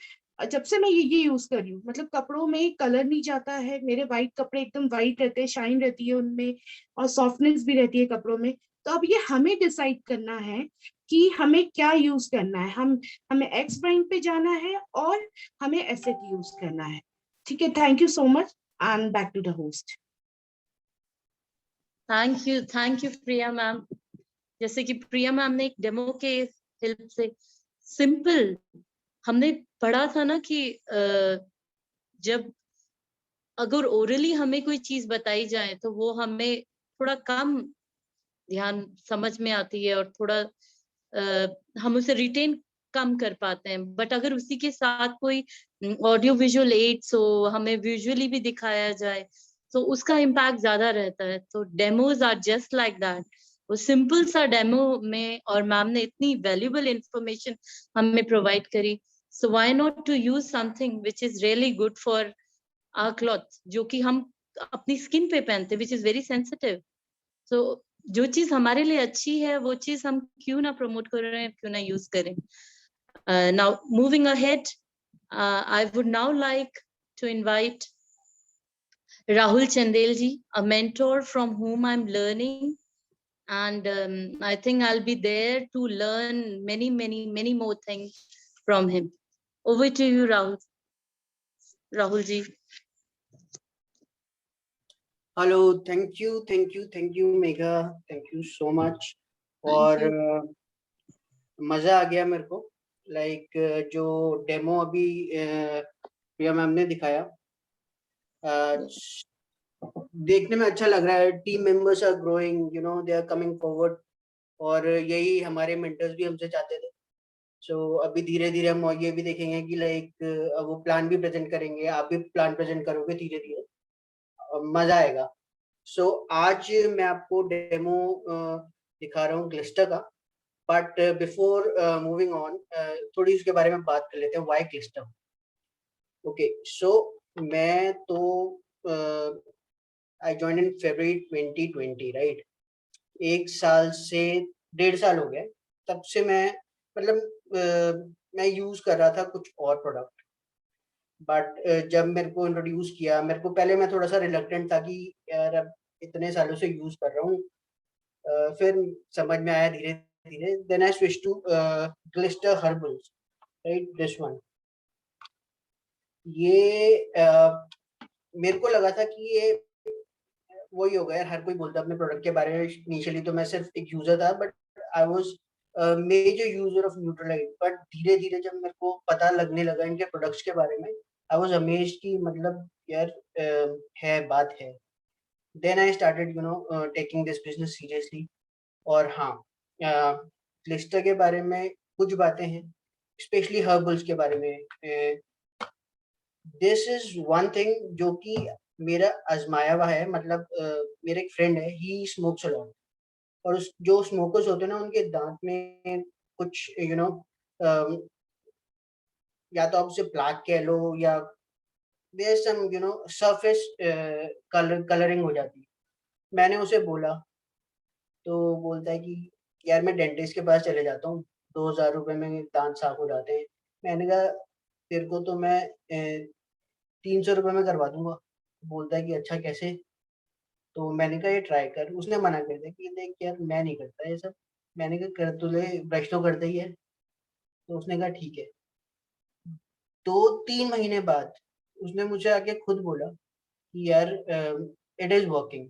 जब से मैं ये यूज कर रही हूँ, मतलब कपड़ों में कलर नहीं जाता है, मेरे वाइट कपड़े एकदम वाइट रहते हैं, शाइन रहती है उनमें, और सॉफ्टनेस भी रहती है कपड़ों में। तो अब ये हमें डिसाइड करना है कि हमें क्या यूज करना है, हमें एक्स ब्रांड पे जाना है और हमें एसेट यूज करना है, ठीक है। Thank you so much, and back to the host. Thank you Priya ma'am. जैसे कि प्रिया मैम ने एक डेमो के हेल्प से सिंपल, हमने पढ़ा था ना कि जब अगर ओरली हमें कोई चीज बताई जाए तो वो हमें थोड़ा कम ध्यान समझ में आती है, और थोड़ा हम उसे रिटेन कम कर पाते हैं। बट अगर उसी के साथ कोई ऑडियो विजुअल एड्स हो, हमें विजुअली भी दिखाया जाए, तो उसका इम्पैक्ट ज्यादा रहता है। तो demos are just like that. वो सिंपल सा डेमो में और मैम ने इतनी वैल्यूएबल इंफॉर्मेशन हमें प्रोवाइड करी। So why not to use something which is really good for our cloth, जो कि हम अपनी स्किन पे पहनते, which is very sensitive. So जो चीज हमारे लिए अच्छी है वो चीज हम क्यों ना प्रमोट कर रहे हैं, क्यों ना यूज करें। Now moving ahead, I would now like to invite Rahul Chandel ji, a mentor from whom I'm learning, and I think I'll be there to learn many, many, many more things from him. Over to you, Rahul. Rahul ji. Hello, thank you, Megha, thank you so much. और मजा आ गया मेरे को, like जो demo अभी प्रिया ma'am ने दिखाया, देखने में अच्छा लग रहा है. Team members are growing, you know, they are coming forward, और यही हमारे मेंटर्स भी हमसे चाहते थे. सो अभी धीरे धीरे हम ये भी देखेंगे कि लाइक वो प्लान भी प्रेजेंट करेंगे, आप भी प्लान प्रेजेंट करोगे, धीरे धीरे मजा आएगा. सो आज मैं आपको डेमो दिखा रहा हूँ ग्लिस्टर का. बट बिफोर मूविंग ऑन, थोड़ी उसके बारे में बात कर लेते हैं. Y Glister? ओके, सो मैं तो I join in February 2020, right. 1.5 साल हो गए. तब से मैं मतलब मैं यूज कर रहा था कुछ और प्रोडक्ट. बट जब मेरे को इंट्रोड्यूस किया, मेरे को पहले मैं थोड़ा सा रिलक्टेंट था कि यार अब इतने सालों से यूज कर रहा हूँ. फिर समझ में आया धीरे धीरे. Then I switch to Glister herbals, right, this one. ये मेरे को लगा था कि ये वही होगा यार, हर कोई बोलता है अपने प्रोडक्ट के बारे में. इनिशियली तो मैं सिर्फ एक यूजर था, but I was major user of Nutrilite. But धीरे धीरे जब मेरे को पता लगने लगा इनके प्रोडक्ट्स के बारे में, आई वाज अमेज्ड कि मतलब यार है, बात है. Then I started, you know, taking this business seriously. और हाँ, ग्लिस्टर के बारे में कुछ बातें हैं, स्पेशली हर्बल्स के बारे में. दिस इज वन थिंग जो कि मेरा आजमाया हुआ है. मतलब मेरे एक फ्रेंड है, ही स्मोक्स अ लॉट, और जो स्मोकर्स होते हैं ना, उनके दांत में कुछ, यू नो, या तो आप उसे प्लाक कह लो, या there some, you know, surface colouring हो जाती है. मैंने उसे बोला, तो बोलता है कि यार मैं डेंटिस्ट के पास चले जाता हूँ, 2,000 रुपये में दांत साफ हो जाते हैं. मैंने कहा तेरे को तो मैं 300 रुपये में करवा दूंगा. बोलता है कि अच्छा कैसे? तो मैंने कहा ये ट्राई कर. उसने मना कर दिया कि देख यार मैं नहीं करता ये सब. मैंने कहा कर, तुझे ब्रश तो करता ही है. तो उसने कहा ठीक है. 2-3 महीने बाद उसने मुझे आके खुद बोला कि यार इट इज वर्किंग.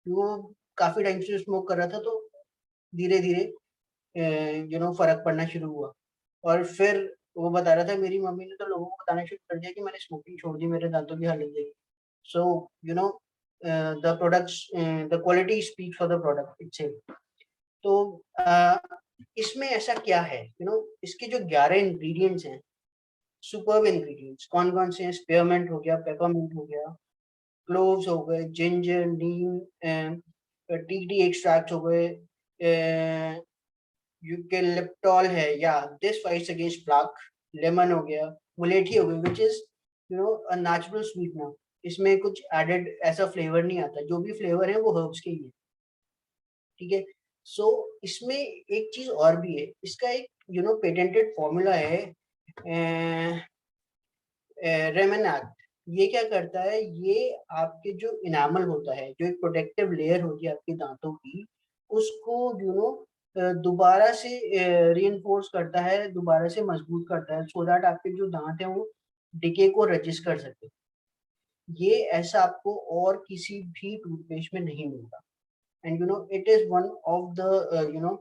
वो काफी टाइम से स्मोक कर रहा था, तो धीरे धीरे यू नो फर्क पड़ना शुरू हुआ. और फिर वो बता रहा था मेरी मम्मी ने तो लोगों को बताना शुरू कर दिया कि मैंने स्मोकिंग छोड़ दी, मेरे दांतों की हालत देखी. So you know the products, the quality speaks for the product itself. तो इसमें ऐसा क्या है, यू नो, इसके जो 11 इंग्रेडिएंट्स हैं, सुपर्ब इंग्रेडिएंट्स, कौन कौन से हैं? स्पेयरमेंट हो गया, पेपरमिंट हो गया, क्लोव्स हो गए, जिंजर, नीम, टी टी एक्सट्रैक्ट हो गए, यूकेलिप्टॉल है, या this fights against plaque. Lemon हो गया, मुलेठी हो गई, which is, you know, a natural sweetener. इसमें कुछ एडेड ऐसा फ्लेवर नहीं आता. जो भी फ्लेवर है वो हर्ब्स के ही है, ठीक है. सो इसमें एक चीज और भी है. इसका एक, यू नो, पेटेंटेड फॉर्मूला है, रेमेनाक. ये क्या करता है? ये आपके जो इनामल होता है, जो एक प्रोटेक्टिव लेयर होती है आपके दांतों की, उसको, यू नो, दोबारा से रीइंफोर्स करता है, दोबारा से मजबूत करता है, सो दैट आपके जो दांत हैं वो डिके को रजिस्ट कर सके. ये ऐसा आपको और किसी भी टूथपेस्ट में नहीं मिलता. And you know it is one of the, you know,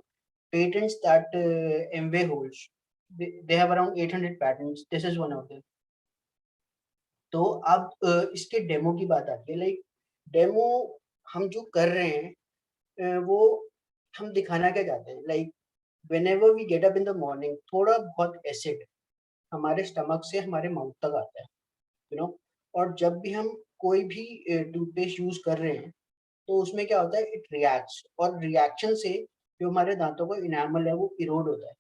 patents that Amway holds. They have around 800 patents. This is one of them. तो अब इसके डेमो की बात आती है. लाइक डेमो हम जो कर रहे हैं, वो हम दिखाना क्या चाहते हैं? Like whenever we get up in the morning, थोड़ा बहुत एसिड हमारे स्टमक से हमारे माउथ तक आता है, यू नो. और जब भी हम कोई भी टूथपेस्ट यूज कर रहे हैं, तो उसमें क्या होता है? इट रिएक्ट्स, और रिएक्शन से जो हमारे दांतों का इनामल है वो इरोड होता है,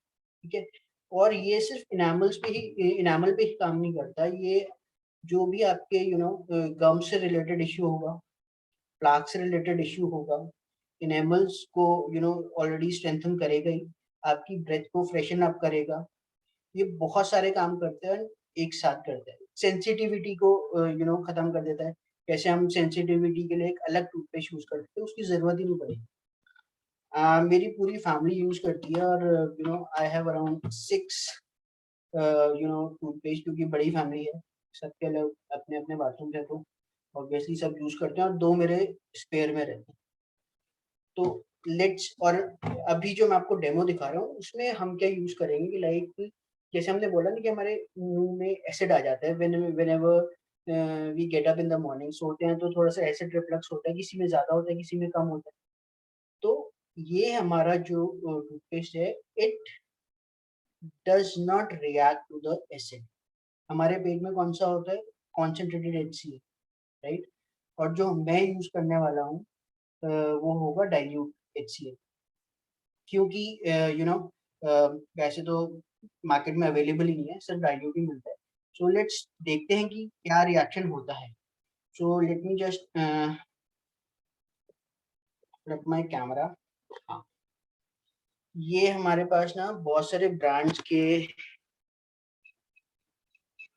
ठीक है. और ये सिर्फ इनामल पे ही काम नहीं करता. ये जो भी आपके, यू नो, गम से रिलेटेड इश्यू होगा, प्लाक से रिलेटेड इश्यू होगा, इनेमल्स को, यू नो, ऑलरेडी स्ट्रेंथन करेगा ही, आपकी ब्रेथ को फ्रेशन अप करेगा. ये बहुत सारे काम करते हैं, एक साथ करते हैं. सेंसिटिविटी को, यू नो, खत्म कर देता है. कैसे हम सेंसिटिविटी के लिए एक अलग टूथपेस्ट यूज करते हैं, उसकी जरूरत ही नहीं पड़ेगी। मेरी पूरी फैमिली यूज करती है और you know I have around 6 you know toothpaste, क्योंकि बड़ी फैमिली है, सबके अलग अपने अपने बाथरूम है, तो ऑब्वियसली सब यूज करते हैं और 2 मेरे स्पेयर में रहते हैं। तो लेट्स, और अभी जो मैं आपको डेमो दिखा रहा हूँ उसमें हम क्या यूज करेंगे कि लाइक जैसे हमने बोला ना कि हमारे मुंह में एसिड आ जाता है whenever we get up in the morning, सोते हैं तो थोड़ा सा एसिड रिफ्लक्स होता है, किसी में ज्यादा होता है किसी में कम होता है। तो ये हमारा जो टूथपेस्ट है, it does not react to the acid. हमारे पेट में कौन सा होता है, कॉन्सेंट्रेटेड HCl, राइट। और जो मैं यूज करने वाला हूँ वो होगा डाइल्यूट HCl, क्योंकि यू नो वैसे तो मार्केट में अवेलेबल ही नहीं है, सिर्फ डाइल्यूट ही मिलता है। सो लेट्स देखते हैं कि क्या रिएक्शन होता है। सो लेट मी जस्ट रख माय कैमरा। हाँ, ये हमारे पास ना बहुत सारे ब्रांड्स के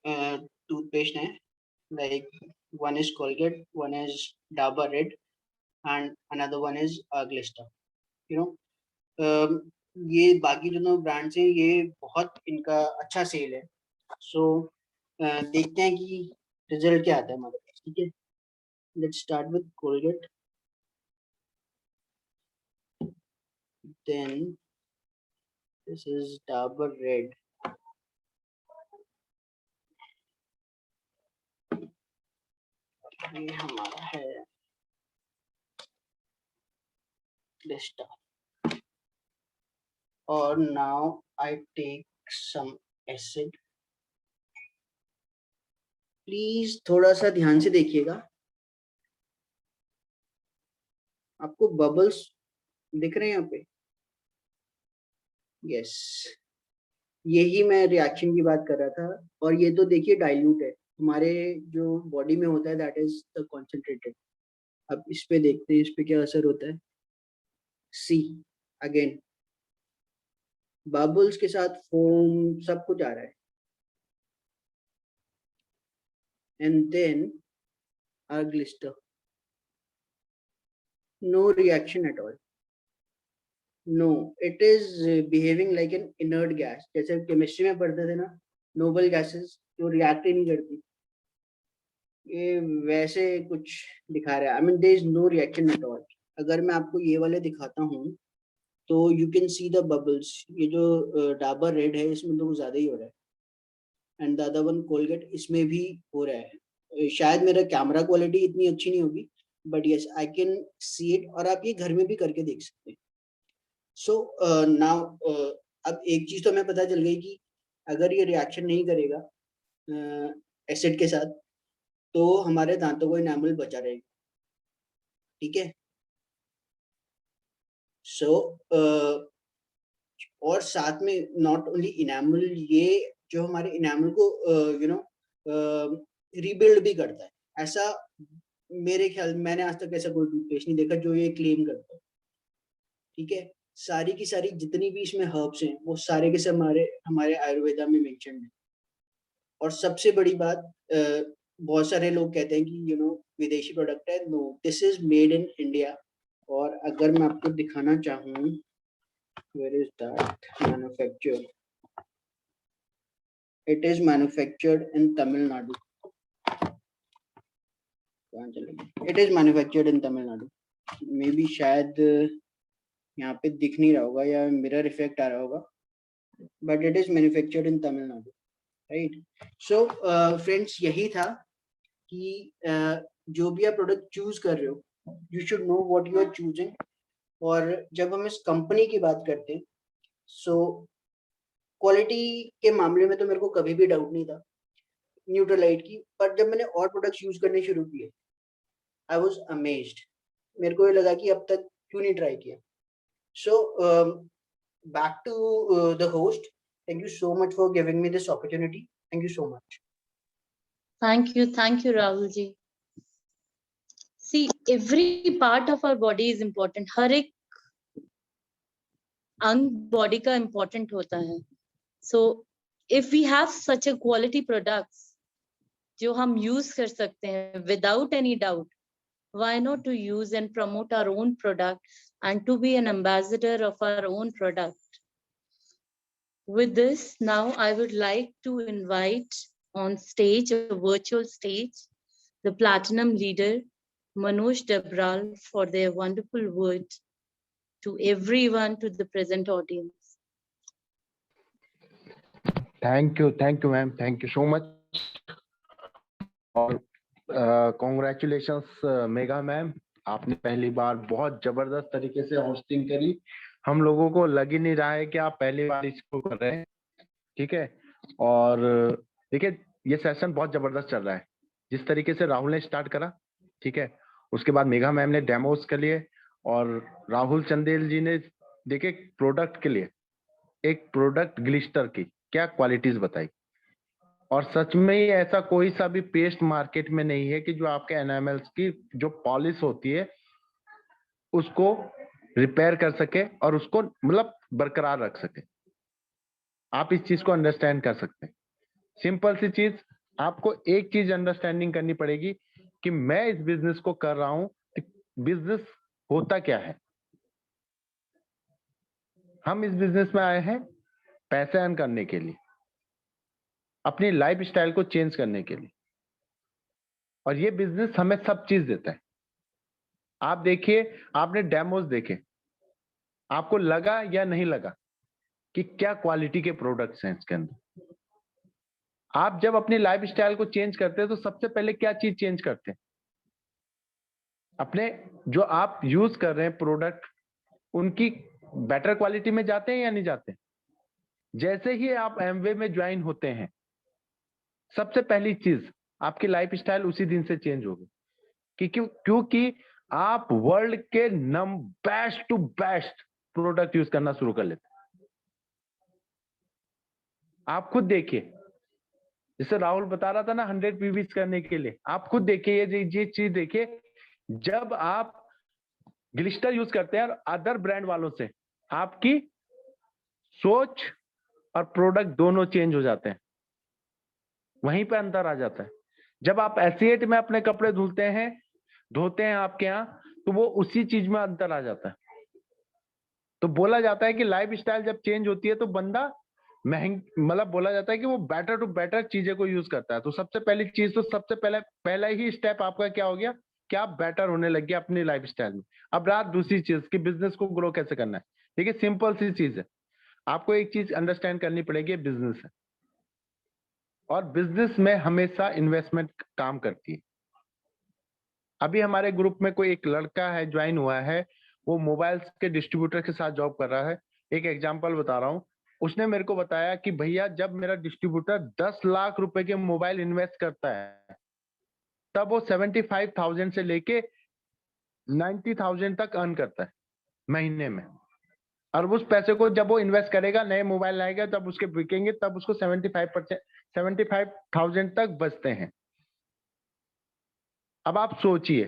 टूथपेस्ट हैं, like one is Colgate, one is Dabur Red, and another one is Glista. You know, ये बाकी दोनों ब्रांड्स हैं, ये बहुत इनका अच्छा सेल है। सो देखते हैं कि रिजल्ट क्या आता है हमारे पास। ठीक है, let's start with Colgate, then this is Dabur Red, ये हमारा है Glista, और now I take some acid. Please थोड़ा सा ध्यान से देखिएगा, आपको बबल्स दिख रहे हैं यहाँ पे? यस, यही मैं रिएक्शन की बात कर रहा था। और ये तो देखिए डाइल्यूट है, हमारे जो बॉडी में होता है दैट इज द कॉन्सेंट्रेटेड। अब इस पे देखते हैं इस पे क्या असर होता है। सी अगेन, बबल्स के साथ फोम सब कुछ आ रहा है, and then our Glister, no reaction at all. No, it is behaving like an inert gas, जैसे केमिस्ट्री में पढ़ते थे ना, नोबल गैसेस जो रिएक्ट ही नहीं करती, ये वैसे कुछ दिखा रहा है। I mean there is no reaction at all. अगर मैं आपको ये वाले दिखाता हूँ तो you can see the bubbles. ये जो डाबर रेड है इसमें तो ज्यादा ही हो रहा है, and the other one Colgate इसमें भी हो रहा है। शायद मेरा कैमरा क्वालिटी इतनी अच्छी नहीं होगी, but yes I can see it, और आप ये घर में भी करके देख सकते हैं। सो नाउ अब एक चीज तो हमें पता चल गई कि अगर ये रिएक्शन नहीं करेगा एसिड के साथ तो हमारे दांतों को इनामल बचा रहेगा। ठीक है, सो और साथ में नॉट ओनली इनामल, ये जो हमारे इनामल को यू नो रीबिल्ड भी करता है। ऐसा मेरे ख्याल, मैंने आज तक ऐसा कोई टूथपेस्ट नहीं देखा जो ये क्लेम करता है। ठीक है, सारी की सारी जितनी भी इसमें हर्ब्स हैं वो सारे के सब हमारे आयुर्वेदा में मेंशन है। और सबसे बड़ी बात, बहुत सारे लोग कहते हैं कि यू नो विदेशी प्रोडक्ट है, no, this is made in India. और अगर मैं आपको दिखाना चाहूँ, where is that manufacture, it is manufactured in Tamil Nadu. It is manufactured in Tamil Nadu. Maybe शायद यहाँ पे दिख नहीं रहा होगा या मिरर इफेक्ट आ रहा होगा, but it is manufactured in Tamil Nadu, right? So friends, यही था कि जो भी आप प्रोडक्ट चूज कर रहे हो, you should know what you are choosing. और जब हम इस कंपनी की बात करते हैं, सो क्वालिटी के मामले में तो मेरे को कभी भी डाउट नहीं था न्यूट्रलाइट की, पर जब मैंने और प्रोडक्ट्स यूज करने शुरू किए, आई वाज अमेज्ड। मेरे को ये लगा कि अब तक क्यों नहीं ट्राई किया। So back to the host, thank you so much for giving me this opportunity, thank you so much. Thank you, Rahul ji. See, every part of our body is important. हर एक अंग body का important होता है. So, if we have such a quality products, जो हम use कर सकते हैं without any doubt, why not to use and promote our own product and to be an ambassador of our own product. With this, now I would like to invite on stage, a virtual stage, the Platinum leader, Manoj Dabral, for their wonderful word to everyone, to the present audience. Thank you, ma'am. Thank you so much. और congratulations mega ma'am, आपने पहली बार बहुत जबरदस्त तरीके से hosting करी। हम लोगों को लग ही नहीं रहा है कि आप पहली बार इसको कर रहे हैं, ठीक है। और देखिए ये सेशन बहुत जबरदस्त चल रहा है, जिस तरीके से राहुल ने स्टार्ट करा, ठीक है, उसके बाद मेघा मैम ने डेमोस के लिए और राहुल चंदेल जी ने देखिए प्रोडक्ट के लिए एक प्रोडक्ट ग्लिस्टर की क्या क्वालिटीज बताई। और सच में ही ऐसा कोई सा भी पेस्ट मार्केट में नहीं है कि जो आपके एनामल्स की जो पॉलिश होती है उसको रिपेयर कर सके और उसको मतलब बरकरार रख सके। आप इस चीज को अंडरस्टैंड कर सकते हैं। सिंपल सी चीज, आपको एक चीज अंडरस्टैंडिंग करनी पड़ेगी कि मैं इस बिजनेस को कर रहा हूं, बिजनेस होता क्या है। हम इस बिजनेस में आए हैं पैसे अर्न करने के लिए, अपनी लाइफ स्टाइल को चेंज करने के लिए, और ये बिजनेस हमें सब चीज देता है। आप देखिए, आपने डेमोस देखे, आपको लगा या नहीं लगा कि क्या क्वालिटी के प्रोडक्ट्स हैं इसके अंदर। आप जब अपनी लाइफ स्टाइल को चेंज करते हैं तो सबसे पहले क्या चीज चेंज करते हैं, अपने जो आप यूज कर रहे हैं प्रोडक्ट उनकी बेटर क्वालिटी में जाते हैं या नहीं जाते। जैसे ही आप एमवे में ज्वाइन होते हैं, सबसे पहली चीज आपकी लाइफ स्टाइल उसी दिन से चेंज होगी, क्योंकि आप वर्ल्ड के best to best product use करना शुरू कर लेते हैं। आप खुद देखिए, जैसे राहुल बता रहा था ना 100 पीवीज करने के लिए, आप खुद देखिए ये चीज देखिए, जब आप ग्लिस्टर यूज करते हैं और अदर ब्रांड वालों से, आपकी सोच और प्रोडक्ट दोनों चेंज हो जाते हैं, वहीं पे अंतर आ जाता है। जब आप एसिएट में अपने कपड़े धोते हैं आपके यहाँ, तो वो उसी चीज में अंतर आ जाता है। तो बोला जाता है कि लाइफ स्टाइल जब चेंज होती है तो बंदा मतलब बोला जाता है कि वो बेटर टू बेटर चीजें को यूज करता है। तो सबसे पहली चीज, तो सबसे पहला ही स्टेप आपका क्या हो गया कि आप बेटर होने लग गए अपनी लाइफ स्टाइल में। अब रात दूसरी चीज कि बिजनेस को ग्रो कैसे करना है। देखिए सिंपल सी चीज है, आपको एक चीज अंडरस्टैंड करनी पड़ेगी, बिजनेस है और बिजनेस में हमेशा इन्वेस्टमेंट काम करती है। अभी हमारे ग्रुप में कोई एक लड़का है, ज्वाइन हुआ है, वो मोबाइल्स के डिस्ट्रीब्यूटर के साथ जॉब कर रहा है। एक एग्जांपल बता रहा हूँ, उसने मेरे को बताया कि भैया जब मेरा डिस्ट्रीब्यूटर 10 लाख रुपए के मोबाइल इन्वेस्ट करता है, तब वो 75,000 से लेके 90,000 तक अर्न करता है महीने में। और उस पैसे को जब वो इन्वेस्ट करेगा, नए मोबाइल लाएगा, तब उसके बिकेंगे, तब उसको 75,000 तक बचते हैं। अब आप सोचिए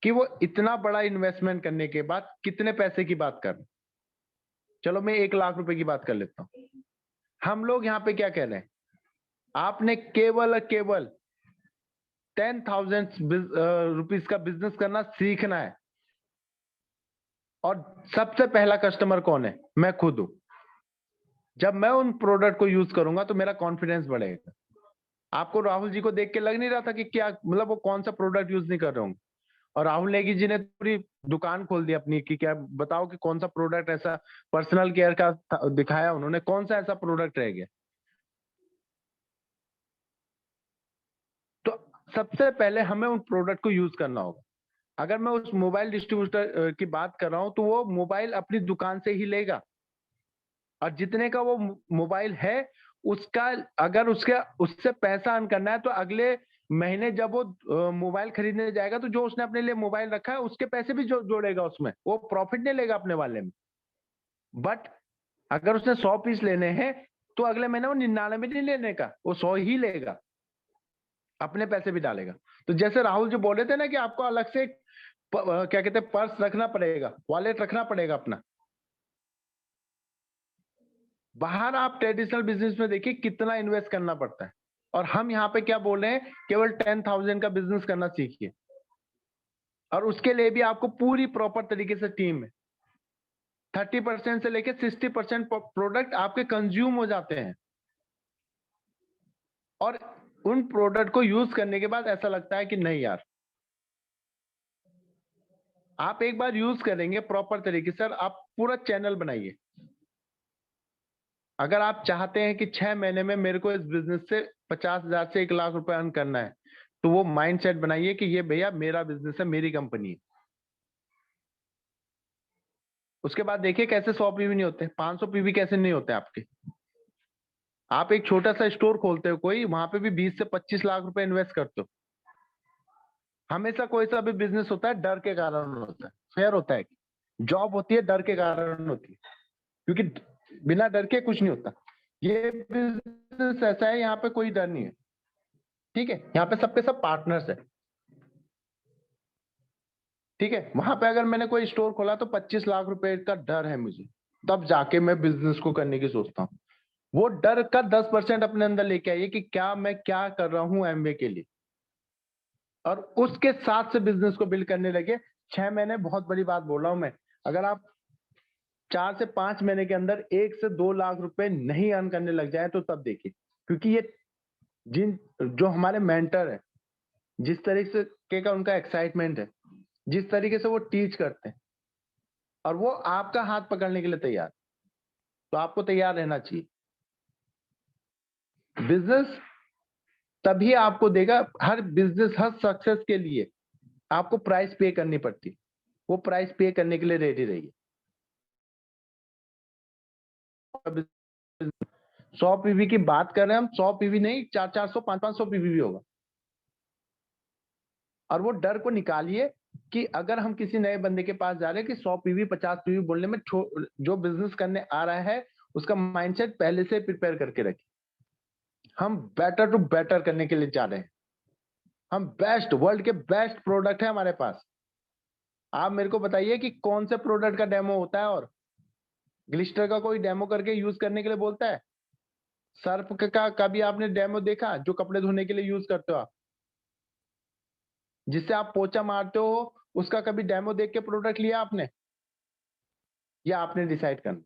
कि वो इतना बड़ा इन्वेस्टमेंट करने के बाद कितने पैसे की बात कर। चलो मैं 1 लाख रुपए की बात कर लेता हूं। हम लोग यहाँ पे क्या कह रहे हैं, आपने केवल 10,000 रुपीज का बिजनेस करना सीखना है। और सबसे पहला कस्टमर कौन है? मैं खुद हूं। जब मैं उन प्रोडक्ट को यूज करूंगा तो मेरा कॉन्फिडेंस बढ़ेगा। आपको राहुल जी को देख के लग नहीं रहा था कि क्या मतलब वो कौन सा प्रोडक्ट यूज नहीं कर रहे होंगे, और राहुल नेगी जी ने पूरी दुकान खोल दी अपनी कि क्या बताओ कि कौन सा प्रोडक्ट ऐसा पर्सनल केयर का दिखाया उन्होंने, कौन सा ऐसा प्रोडक्ट रह गया। तो सबसे पहले हमें उन प्रोडक्ट को यूज करना होगा। अगर मैं उस मोबाइल डिस्ट्रीब्यूटर की बात कर रहा हूं तो वो मोबाइल अपनी दुकान से ही लेगा, और जितने का वो मोबाइल है उसका अगर उससे पैसा अर्न करना है तो अगले महीने जब वो मोबाइल खरीदने जाएगा तो जो उसने अपने लिए मोबाइल रखा है उसके पैसे भी जोड़ेगा उसमें, वो प्रॉफिट नहीं लेगा अपने वाले में। बट अगर उसने 100 पीस लेने हैं तो अगले महीने वो 99 नहीं लेने का, वो 100 ही लेगा, अपने पैसे भी डालेगा। तो जैसे राहुल जो बोल रहे थे ना कि आपको अलग से क्या कहते हैं पर्स रखना पड़ेगा, वॉलेट रखना पड़ेगा अपना। बाहर आप ट्रेडिशनल बिजनेस में देखिए कितना इन्वेस्ट करना पड़ता है, और हम यहाँ पे क्या बोल रहे हैं, केवल 10,000 का बिजनेस करना सीखिए, और उसके लिए भी आपको पूरी प्रॉपर तरीके से टीम है। 30% से लेके 60% प्रोडक्ट आपके कंज्यूम हो जाते हैं, और उन प्रोडक्ट को यूज करने के बाद ऐसा लगता है कि नहीं यार, आप एक बार यूज करेंगे प्रॉपर तरीके से, आप पूरा चैनल बनाइए। अगर आप चाहते हैं कि 6 महीने में मेरे को इस बिजनेस से 50,000 से 1 लाख रुपए अर्न करना है, तो वो माइंडसेट बनाइए कि ये भैया मेरा बिजनेस है, मेरी कंपनी है। उसके बाद देखिए कैसे 100 पीवी नहीं होते, 500 पीवी कैसे नहीं होते आपके। आप एक छोटा सा स्टोर खोलते हो कोई, वहां पे भी 20 से 25 लाख रुपए इन्वेस्ट करते हो। हमेशा कोई सा भी बिजनेस होता है डर के कारण होता है, फेयर होता है, जॉब होती है डर के कारण होती है, क्योंकि बिना डर के कुछ नहीं होता। ये बिजनेस ऐसा है, यहाँ पे कोई डर नहीं है, ठीक है, यहाँ पे सबके सब पार्टनर्स है, ठीक है। वहां पे अगर मैंने कोई स्टोर खोला तो 25 लाख रुपए का डर है मुझे, तब जाके मैं बिजनेस को करने की सोचता हूँ। वो डर का 10% अपने अंदर लेके आइए कि क्या मैं क्या कर रहा हूँ एमवे के लिए, और उसके साथ से बिजनेस को बिल्ड करने लगे। 6 महीने बहुत बड़ी बात बोल रहा हूं मैं, अगर आप 4 से 5 महीने के अंदर 1 से 2 लाख रुपए नहीं अर्न करने लग जाए तो तब देखिए, क्योंकि ये जो हमारे मेंटर है, जिस तरीके का उनका एक्साइटमेंट है, जिस तरीके से वो टीच करते हैं, और वो आपका हाथ पकड़ने के लिए तैयार, तो आपको तैयार रहना चाहिए। बिजनेस तभी आपको देगा, हर बिजनेस, हर सक्सेस के लिए आपको प्राइस पे करनी पड़ती है, वो प्राइस पे करने के लिए रेडी रहिए। 100 पीवी की बात कर रहे हैं हम, 100 पीवी नहीं, 400, 500 पीवी भी होगा। और वो डर को निकालिए कि अगर हम किसी नए बंदे के पास जा रहे हैं कि 100 पीवी 50 पीवी बोलने में, जो बिजनेस करने आ रहा है उसका माइंडसेट पहले से प्रिपेयर करके रखिए। हम बेटर टू बेटर करने के लिए जा रहे हैं, हम बेस्ट, वर्ल्ड के बेस्ट प्रोडक्ट है हमारे पास। आप मेरे को बताइए कि कौन से प्रोडक्ट का डेमो होता है, और ग्लिस्टर का कोई डेमो करके यूज करने के लिए बोलता है? सर्फ का कभी आपने डेमो देखा, जो कपड़े धोने के लिए यूज करते हो आप, जिससे आप पोछा मारते हो, उसका कभी डेमो देख के प्रोडक्ट लिया आपने? या आपने डिसाइड करना।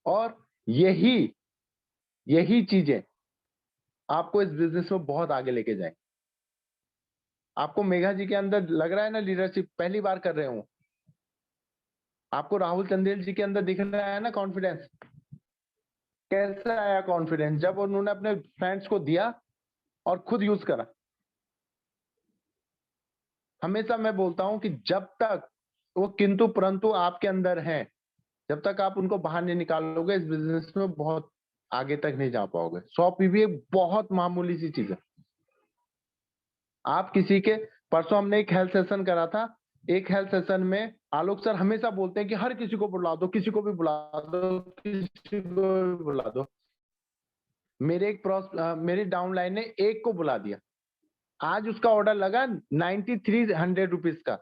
और यही चीजें आपको इस बिजनेस में बहुत आगे लेके जाए। आपको मेघा जी के अंदर लग रहा है ना लीडरशिप, पहली बार कर रहे हो। आपको राहुल चंदेल जी के अंदर दिख रहा है ना कॉन्फिडेंस। कैसा आया कॉन्फिडेंस? जब उन्होंने अपने फ्रेंड्स को दिया और खुद यूज करा। हमेशा मैं बोलता हूं कि जब तक वो किंतु परंतु आपके अंदर है, जब तक आप उनको बाहर नहीं निकालोगे, इस बिजनेस में बहुत आगे तक नहीं जा पाओगे। 100 पीवी एक बहुत मामूली सी चीज है। आप किसी के, परसों हमने एक हेल्थ सेशन करा था, एक हेल्थ सेशन में आलोक सर हमेशा बोलते हैं कि हर किसी को बुला दो, किसी को भी बुला दो, किसी को भी बुला दो। मेरी डाउनलाइन ने एक को बुला दिया, आज उसका ऑर्डर लगा 9300 रुपीज का,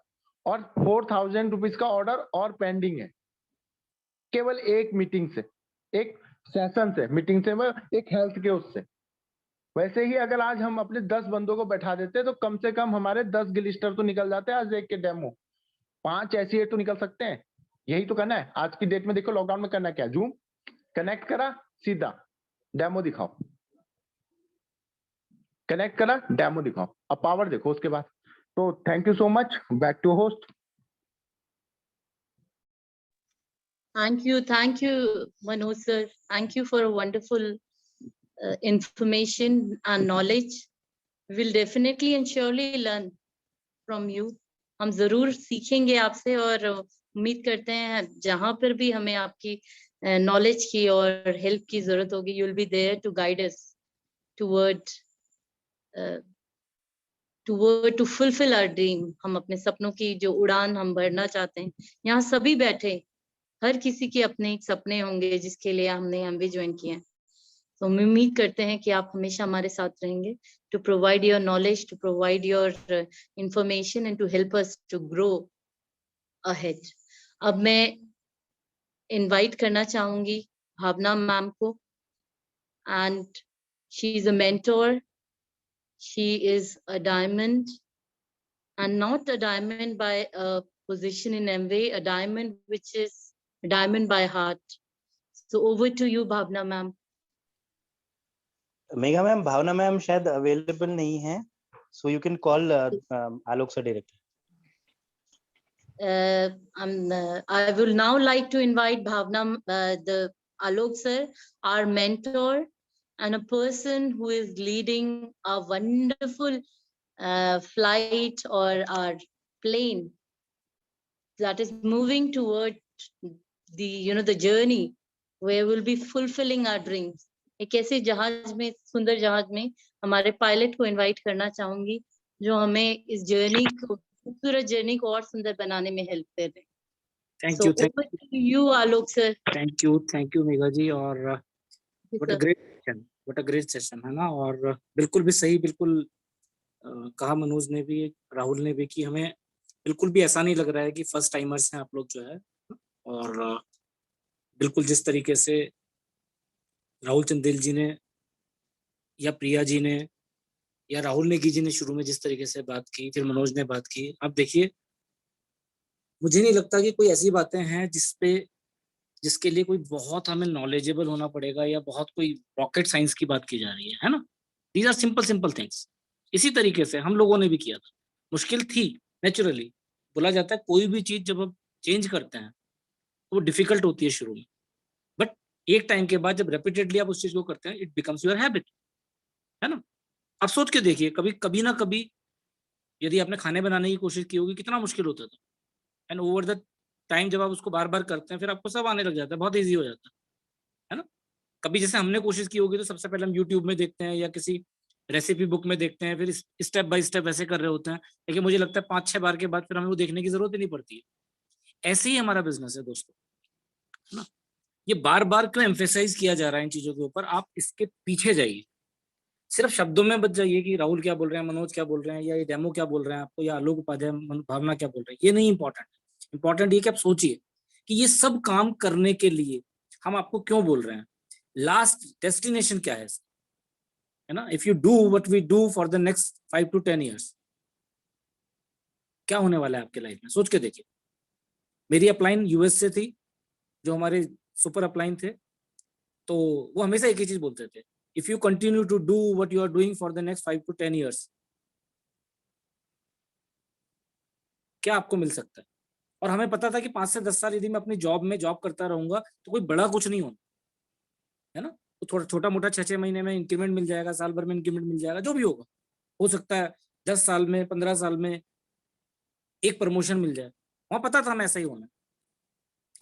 और 4000 रुपीज का ऑर्डर और पेंडिंग है, केवल एक मीटिंग से, एक सेशन से, मीटिंग से, एक हेल्थ के उससे। वैसे ही अगर आज हम अपने 10 बंदों को बैठा देते तो कम से कम हमारे 10 ग्लिस्टर तो निकल जाते हैं आज एक के डेमो, 5 ऐसी तो निकल सकते हैं। यही तो करना है आज की डेट में। देखो लॉकडाउन में करना क्या, जूम कनेक्ट करा, सीधा डेमो दिखाओ, कनेक्ट करा, डेमो दिखाओ, अब पावर देखो उसके बाद। तो thank you so much, back to host. Thank you, Manoj sir. Thank you for a wonderful information and knowledge. We'll definitely and surely learn from you. हम जरूर सीखेंगे आपसे, और उम्मीद करते हैं जहां पर भी हमें आपकी नॉलेज की और हेल्प की जरूरत होगी, you'll be there to guide us toward to fulfill our dream. हम अपने सपनों की जो उड़ान हम भरना चाहते हैं, यहाँ सभी बैठे, हर किसी के अपने सपने होंगे जिसके लिए हमने एमवे ज्वाइन किया है। तो हम उम्मीद करते हैं कि आप हमेशा हमारे साथ रहेंगे, to provide your knowledge, to provide your information and to help us to grow ahead. अब मैं इनवाइट करना चाहूंगी भावना मैम को, and she is a mentor She is a diamond, and not a diamond by a position in Amway, a diamond which is a diamond by heart. So over to you, Bhavna ma'am. Mega ma'am, Bhavna ma'am शायद available नहीं है, so you can call Alok sir directly. I will now like to invite Bhavna, the Alok sir, our mentor, and a person who is leading a wonderful flight or our plane that is moving toward the journey where we'll be fulfilling our dreams. एक ऐसे जहाज में, सुंदर जहाज में हमारे pilot को invite करना चाहूंगी जो हमें इस जर्नी को, खूबसूरत जर्नी को और सुंदर बनाने में हेल्प कर रहे हैं. Thank you, over to you, Alok sir. thank you Megha जी. और what a great session, what a great session, है ना. और बिल्कुल भी सही, बिल्कुल कहा मनोज ने भी, राहुल ने भी, कि हमें बिल्कुल भी ऐसा नहीं लग रहा है कि फर्स्ट टाइमर्स हैं आप लोग जो है. और बिल्कुल जिस तरीके से राहुल चंदेल जी ने या प्रिया जी ने या राहुल नेगी जी ने शुरू में जिस तरीके से बात की, फिर मनोज ने बात की, अब देखिए मुझे नहीं लगता कि कोई ऐसी बातें हैं जिसके लिए कोई बहुत हमें नॉलेजेबल होना पड़ेगा या बहुत कोई रॉकेट साइंस की बात की जा रही है ना. These are simple things. इसी तरीके से हम लोगों ने भी किया था. मुश्किल थी, नेचुरली बोला जाता है कोई भी चीज जब आप चेंज करते हैं तो वो डिफिकल्ट होती है शुरू में, बट एक टाइम के बाद जब रेपिटेडली आप उस चीज को करते हैं, इट बिकम्स योर हैबिट, है ना. आप सोच के देखिए, कभी ना कभी यदि आपने खाने बनाने की कोशिश की होगी, कितना मुश्किल होता था, एंड ओवर द टाइम जब आप उसको बार बार करते हैं फिर आपको सब आने लग जाता है, बहुत ईजी हो जाता है ना. कभी जैसे हमने कोशिश की होगी तो सबसे पहले हम यूट्यूब में देखते हैं या किसी रेसिपी बुक में देखते हैं, फिर स्टेप बाय स्टेप ऐसे कर रहे होते हैं, लेकिन मुझे लगता है 5-6 बार के बाद फिर हमें वो देखने की जरूरत ही नहीं पड़ती है. ऐसे ही हमारा बिजनेस है दोस्तों, है ना. ये बार बार क्यों एम्फेसाइज किया जा रहा है इन चीजों के ऊपर, आप इसके पीछे जाइए. सिर्फ शब्दों में बच जाइए कि राहुल क्या बोल रहे हैं, मनोज क्या बोल रहे हैं, या ये डेमो क्या बोल रहे हैं आपको, या आलोक उपाध्याय, भावना क्या बोल रहे हैं, ये नहीं इंपॉर्टेंट. इंपॉर्टेंट ये कि आप सोचिए कि ये सब काम करने के लिए हम आपको क्यों बोल रहे हैं, लास्ट डेस्टिनेशन क्या है ना. If you do what we do for the next 5 to 10 years, क्या होने वाला है आपके लाइफ में, सोच के देखिए. मेरी अपलाइन यूएस से थी, जो हमारे सुपर अपलाइन थे, तो वो हमेशा एक ही चीज बोलते थे, if you continue to do what you are doing for the next 5 to 10 years, क्या आपको मिल सकता है. और हमें पता था कि 5 से 10 साल यदि मैं अपनी जॉब करता रहूंगा तो कोई बड़ा कुछ नहीं होना, है ना. तो थोड़ा छोटा मोटा 6-6 महीने में इंक्रीमेंट मिल जाएगा, साल भर में इंक्रीमेंट मिल जाएगा, जो भी होगा, हो सकता है 10 साल में, 15 साल में एक प्रमोशन मिल जाए. वहां पता था हमें ऐसा ही होना.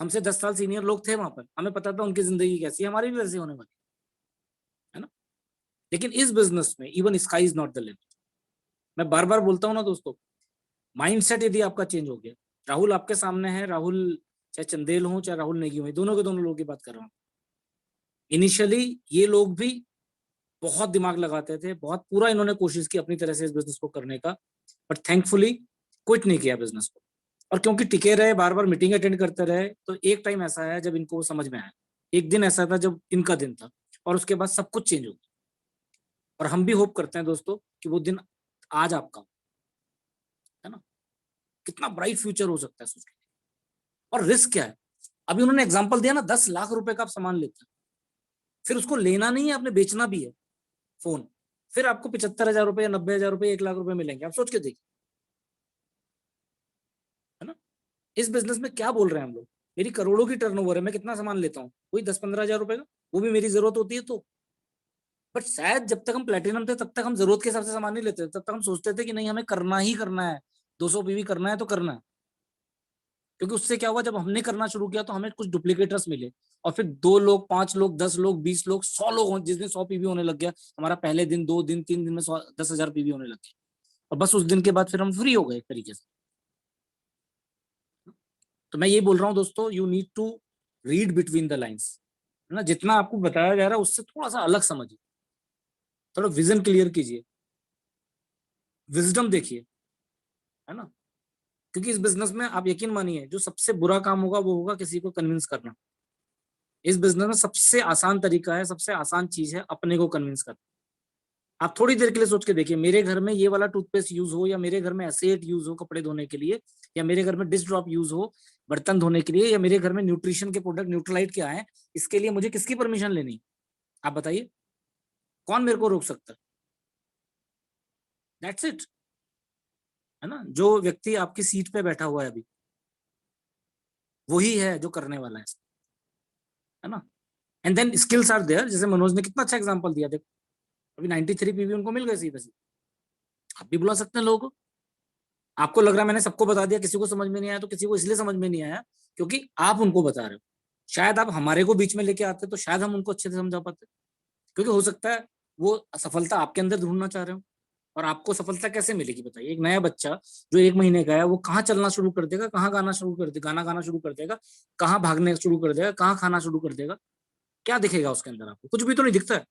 हमसे 10 साल सीनियर लोग थे वहां पर, हमें पता था उनकी जिंदगी कैसी है, हमारी भी वैसी होने वाली है ना. लेकिन इस बिजनेस में even sky is not the limit. मैं बार बार बोलता हूँ ना दोस्तों, माइंडसेट यदि आपका चेंज हो गया, राहुल आपके सामने है, राहुल चाहे चंदेल हो चाहे राहुल नेगी हो, दोनों के दोनों लोगों की बात कर रहा हूँ. इनिशियली ये लोग भी बहुत दिमाग लगाते थे, बहुत पूरा इन्होंने कोशिश की अपनी तरह से इस बिजनेस को करने का, बट थैंकफुली क्विट नहीं किया बिजनेस को. और क्योंकि टिके रहे, बार बार मीटिंग अटेंड करते रहे, तो एक टाइम ऐसा है जब इनको समझ में आया. एक दिन ऐसा था जब इनका दिन था, और उसके बाद सब कुछ चेंज हो गया. और हम भी होप करते हैं दोस्तों कि वो दिन आज आपका, है ना. कितना ब्राइट फ्यूचर हो सकता है सोच के. और रिस्क क्या है, अभी उन्होंने एग्जांपल दिया ना, 10 लाख रुपए का आप सामान लेते हैं, फिर उसको लेना नहीं है आपने, बेचना भी है फोन, फिर आपको 75,000 रुपए या 90,000 रुपए, 1 लाख रुपए मिलेंगे. आप सोच के देखिए, है ना. इस बिजनेस में क्या बोल रहे हैं हम लोग, मेरी करोड़ों की टर्नओवर है, मैं कितना सामान लेता हूँ, वही 10-15,000 रुपए का, वो भी मेरी जरूरत होती है तो. बट शायद जब तक हम प्लेटिनम थे तब तक हम जरूरत के हिसाब से सामान नहीं लेते थे, तब तक हम सोचते थे कि नहीं हमें करना ही करना है, 200 पीवी करना है तो करना है. क्योंकि उससे क्या हुआ, जब हमने करना शुरू किया तो हमें कुछ डुप्लीकेटर्स मिले, और फिर 2 लोग, 5 लोग, 10 लोग, 20 लोग, 100 लोग, जिस दिन 100 पीवी होने लग गया हमारा, पहले दिन, 2 दिन, 3 दिन में 10,000 पीवी होने लग गया. और बस उस दिन के बाद फिर हम फ्री हो गए एक तरीके से. तो मैं ये बोल रहा हूँ दोस्तों, you need to read between the lines, है ना. जितना आपको बताया जा रहा है उससे थोड़ा सा अलग समझिए, थोड़ा विजन क्लियर कीजिए, विजडम देखिए, है ना. क्योंकि इस बिजनेस में आप यकीन मानिए, जो सबसे बुरा काम होगा वो होगा किसी को कन्विंस करना. इस बिजनेस में सबसे आसान तरीका है, सबसे आसान चीज है अपने को कन्विंस करना. आप थोड़ी देर के लिए सोच के देखिए, मेरे घर में ये वाला टूथपेस्ट यूज हो, या मेरे घर में एसेट यूज हो कपड़े धोने के लिए, या मेरे घर में डिश ड्रॉप यूज हो बर्तन धोने के लिए, या मेरे घर में न्यूट्रिशन के प्रोडक्ट न्यूट्रलाइट के आए, इसके लिए मुझे किसकी परमिशन लेनी? आप बताइए, कौन मेरे को रोक सकता है? दैट्स इट, है ना। जो व्यक्ति आपकी सीट पे बैठा हुआ है अभी, वही है जो करने वाला है ना। And then skills are there, जैसे मनोज ने कितना अच्छा एग्जांपल दिया, देखो अभी 93 पीवी उनको मिल गए सीधे सीधे। आप भी बुला सकते हैं लोगों को। आपको लग रहा है मैंने सबको बता दिया, किसी को समझ में नहीं आया, तो किसी को इसलिए समझ में नहीं आया क्योंकि आप उनको बता रहे हो। शायद आप हमारे को बीच में लेके आते तो शायद हम उनको अच्छे से समझा पाते, क्योंकि हो सकता है वो सफलता आपके अंदर ढूंढना चाह रहे हो। और आपको सफलता कैसे मिलेगी बताइए? एक नया बच्चा जो 1 महीने का है, वो कहाँ चलना शुरू कर देगा, कहाँ गाना शुरू कर देगा, गाना गाना शुरू कर देगा, कहाँ भागने शुरू कर देगा, कहाँ खाना शुरू कर देगा? क्या दिखेगा उसके अंदर? आपको कुछ भी तो नहीं दिखता है।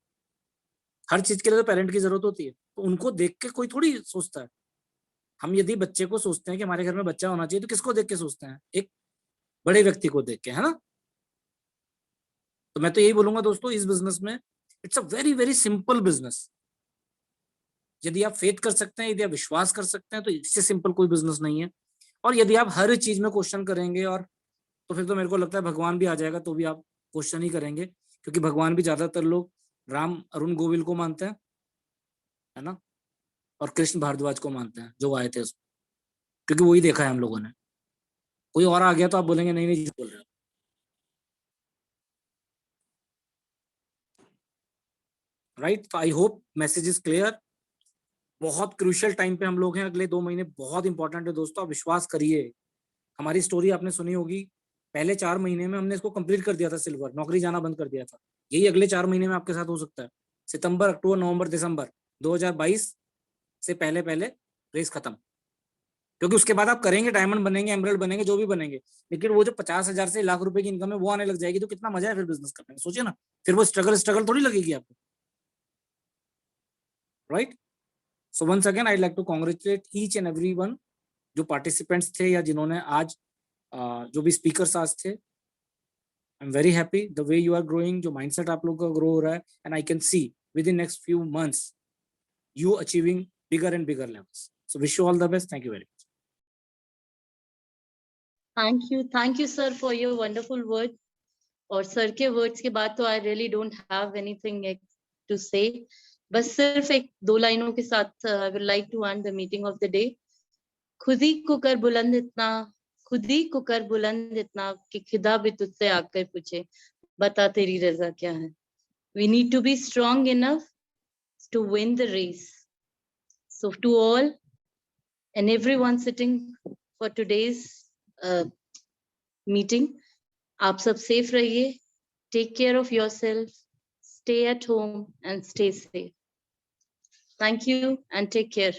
हर चीज के लिए तो पेरेंट की जरूरत होती है, तो उनको देख के कोई थोड़ी सोचता है। हम यदि बच्चे को सोचते हैं कि हमारे घर में बच्चा होना चाहिए, तो किसको देख के सोचते हैं? एक बड़े व्यक्ति को देख के, है ना। तो मैं तो यही बोलूंगा दोस्तों, इस बिजनेस में it's a very very simple business. यदि आप फेथ कर सकते हैं, यदि आप विश्वास कर सकते हैं, तो इससे सिंपल कोई बिजनेस नहीं है। और यदि आप हर चीज में क्वेश्चन करेंगे, और तो फिर तो मेरे को लगता है भगवान भी आ जाएगा तो भी आप क्वेश्चन ही करेंगे, क्योंकि भगवान भी ज्यादातर लोग राम अरुण गोविल को मानते हैं, है ना, और कृष्ण भारद्वाज को मानते हैं जो आए थे उसमें, क्योंकि वही देखा है हम लोगों ने। कोई और आ गया तो आप बोलेंगे नहीं नहीं बोल रहे हो। राइट, तो I hope message is clear. बहुत क्रूशियल टाइम पे हम लोग हैं, अगले 2 महीने बहुत इंपॉर्टेंट है दोस्तों, आप विश्वास करिए। हमारी स्टोरी आपने सुनी होगी, पहले 4 महीने में हमने इसको कंप्लीट कर दिया था, सिल्वर, नौकरी जाना बंद कर दिया था। यही अगले 4 महीने में आपके साथ हो सकता है। सितंबर, अक्टूबर, नवंबर, दिसंबर 2022 से पहले पहले रेस खत्म, क्योंकि उसके बाद आप करेंगे, डायमंड बनेंगे, एमरल्ड बनेंगे, जो भी बनेंगे, लेकिन वो जो 50,000 से लाख रुपए की इनकम है वो आने लग जाएगी, तो कितना मजा है फिर बिजनेस करने में, सोचिए ना। फिर वो स्ट्रगल थोड़ी लगेगी आपको, right. So once again I like to congratulate each and everyone जो पार्टिसिपेंट्स थे, या जिन्होंने आज जो भी स्पीकर्स आज थे। I am very happy the way you are growing, जो माइंडसेट आप लोगों का ग्रो हो रहा है, and I can see within next few months you achieving bigger and bigger levels. So wish you all the best. Thank you very much. Thank you sir for your wonderful words. और sir के words के बाद तो I really don't have anything to say. बस सिर्फ एक 2 लाइनों के साथ I would like to end the meeting of the day. खुद ही को कर बुलंद इतना कि खुदा भी तुझसे आकर पूछे, बता तेरी रजा क्या है. We need to be strong enough to win the race. So to all and everyone sitting for today's meeting, आप सब safe रहिए, take care of yourself, stay at home and stay safe. Thank you and take care.